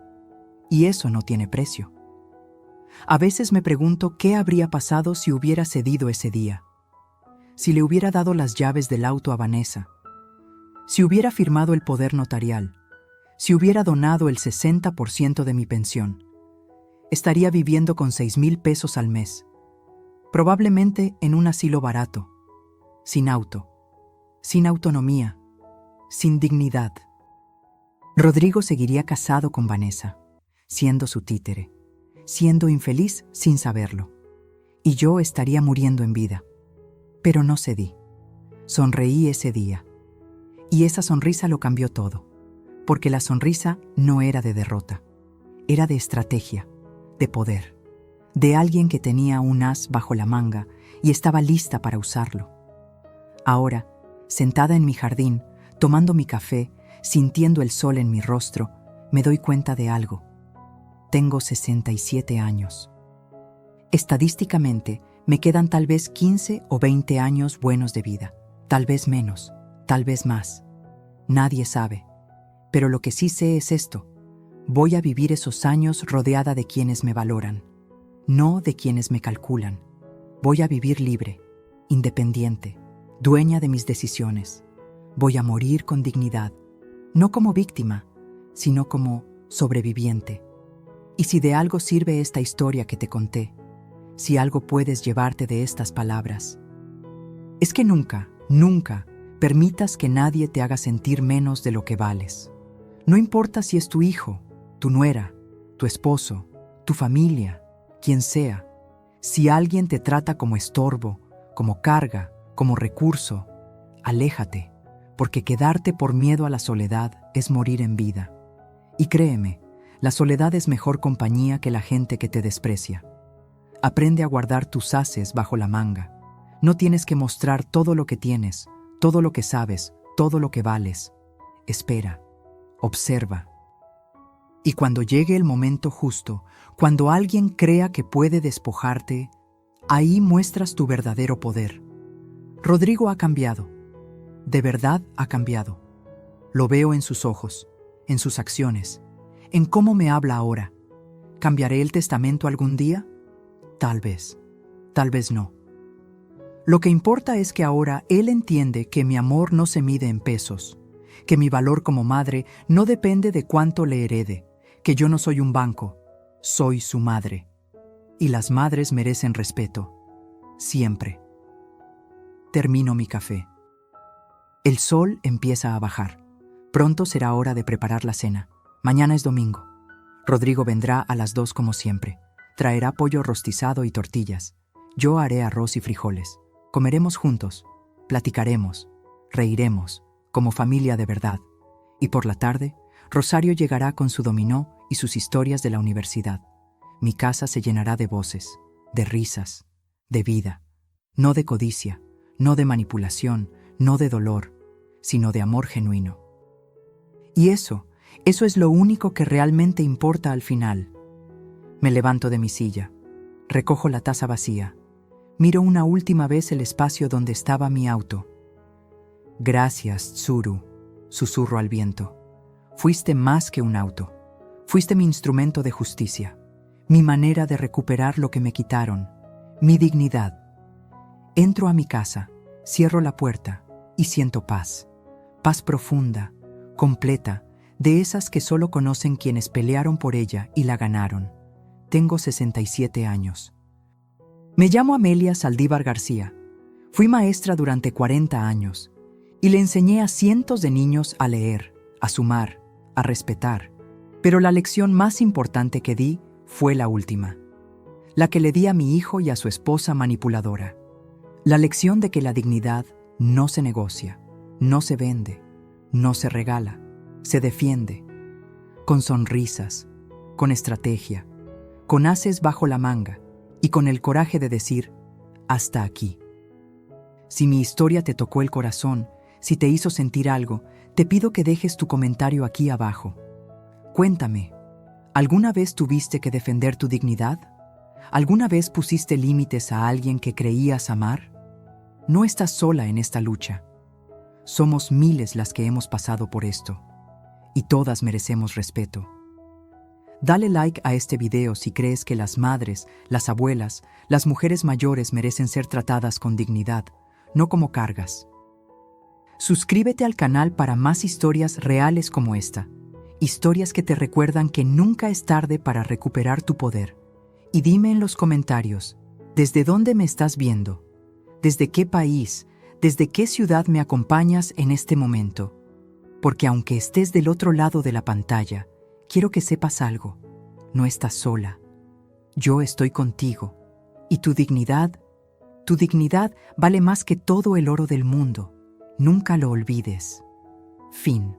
y eso no tiene precio. A veces me pregunto qué habría pasado si hubiera cedido ese día, si le hubiera dado las llaves del auto a Vanessa, si hubiera firmado el poder notarial, si hubiera donado el 60% de mi pensión. Estaría viviendo con 6,000 pesos al mes, probablemente en un asilo barato, sin auto, sin autonomía, sin dignidad. Rodrigo seguiría casado con Vanessa, siendo su títere, siendo infeliz sin saberlo. Y yo estaría muriendo en vida. Pero no cedí. Sonreí ese día. Y esa sonrisa lo cambió todo. Porque la sonrisa no era de derrota. Era de estrategia, de poder. De alguien que tenía un as bajo la manga y estaba lista para usarlo. Ahora, sentada en mi jardín, tomando mi café, sintiendo el sol en mi rostro, me doy cuenta de algo. Tengo 67 años. Estadísticamente, me quedan tal vez 15 o 20 años buenos de vida. Tal vez menos, tal vez más. Nadie sabe. Pero lo que sí sé es esto. Voy a vivir esos años rodeada de quienes me valoran, no de quienes me calculan. Voy a vivir libre, independiente, dueña de mis decisiones. Voy a morir con dignidad, no como víctima, sino como sobreviviente. Y si de algo sirve esta historia que te conté, si algo puedes llevarte de estas palabras, es que nunca, nunca permitas que nadie te haga sentir menos de lo que vales. No importa si es tu hijo, tu nuera, tu esposo, tu familia, quien sea. Si alguien te trata como estorbo, como carga, como recurso, aléjate, porque quedarte por miedo a la soledad es morir en vida. Y créeme, la soledad es mejor compañía que la gente que te desprecia. Aprende a guardar tus haces bajo la manga. No tienes que mostrar todo lo que tienes, todo lo que sabes, todo lo que vales. Espera, observa. Y cuando llegue el momento justo, cuando alguien crea que puede despojarte, ahí muestras tu verdadero poder. Rodrigo ha cambiado. De verdad ha cambiado. Lo veo en sus ojos, en sus acciones, en cómo me habla ahora. ¿Cambiaré el testamento algún día? Tal vez no. Lo que importa es que ahora él entiende que mi amor no se mide en pesos, que mi valor como madre no depende de cuánto le herede, que yo no soy un banco, soy su madre. Y las madres merecen respeto, siempre. Termino mi café. El sol empieza a bajar. Pronto será hora de preparar la cena. Mañana es domingo. Rodrigo vendrá a las 2 como siempre. Traerá pollo rostizado y tortillas. Yo haré arroz y frijoles. Comeremos juntos, platicaremos, reiremos, como familia de verdad. Y por la tarde, Rosario llegará con su dominó y sus historias de la universidad. Mi casa se llenará de voces, de risas, de vida. No de codicia, no de manipulación, no de dolor, sino de amor genuino. Y eso es lo único que realmente importa al final. Me levanto de mi silla, recojo la taza vacía, miro una última vez el espacio donde estaba mi auto. Gracias, Tsuru, susurro al viento. Fuiste más que un auto. Fuiste mi instrumento de justicia, mi manera de recuperar lo que me quitaron, mi dignidad. Entro a mi casa, cierro la puerta y siento paz. Paz profunda, completa, de esas que solo conocen quienes pelearon por ella y la ganaron. Tengo 67 años. Me llamo Amelia Saldívar García. Fui maestra durante 40 años y le enseñé a cientos de niños a leer, a sumar, a respetar. Pero la lección más importante que di fue la última, la que le di a mi hijo y a su esposa manipuladora. La lección de que la dignidad no se negocia, no se vende, no se regala, se defiende, con sonrisas, con estrategia, con ases bajo la manga y con el coraje de decir, hasta aquí. Si mi historia te tocó el corazón, si te hizo sentir algo, te pido que dejes tu comentario aquí abajo. Cuéntame, ¿alguna vez tuviste que defender tu dignidad? ¿Alguna vez pusiste límites a alguien que creías amar? No estás sola en esta lucha. Somos miles las que hemos pasado por esto, y todas merecemos respeto. Dale like a este video si crees que las madres, las abuelas, las mujeres mayores merecen ser tratadas con dignidad, no como cargas. Suscríbete al canal para más historias reales como esta, historias que te recuerdan que nunca es tarde para recuperar tu poder. Y dime en los comentarios, ¿desde dónde me estás viendo? ¿Desde qué país? ¿Desde qué ciudad me acompañas en este momento? Porque aunque estés del otro lado de la pantalla, quiero que sepas algo. No estás sola. Yo estoy contigo. Y tu dignidad vale más que todo el oro del mundo. Nunca lo olvides. Fin.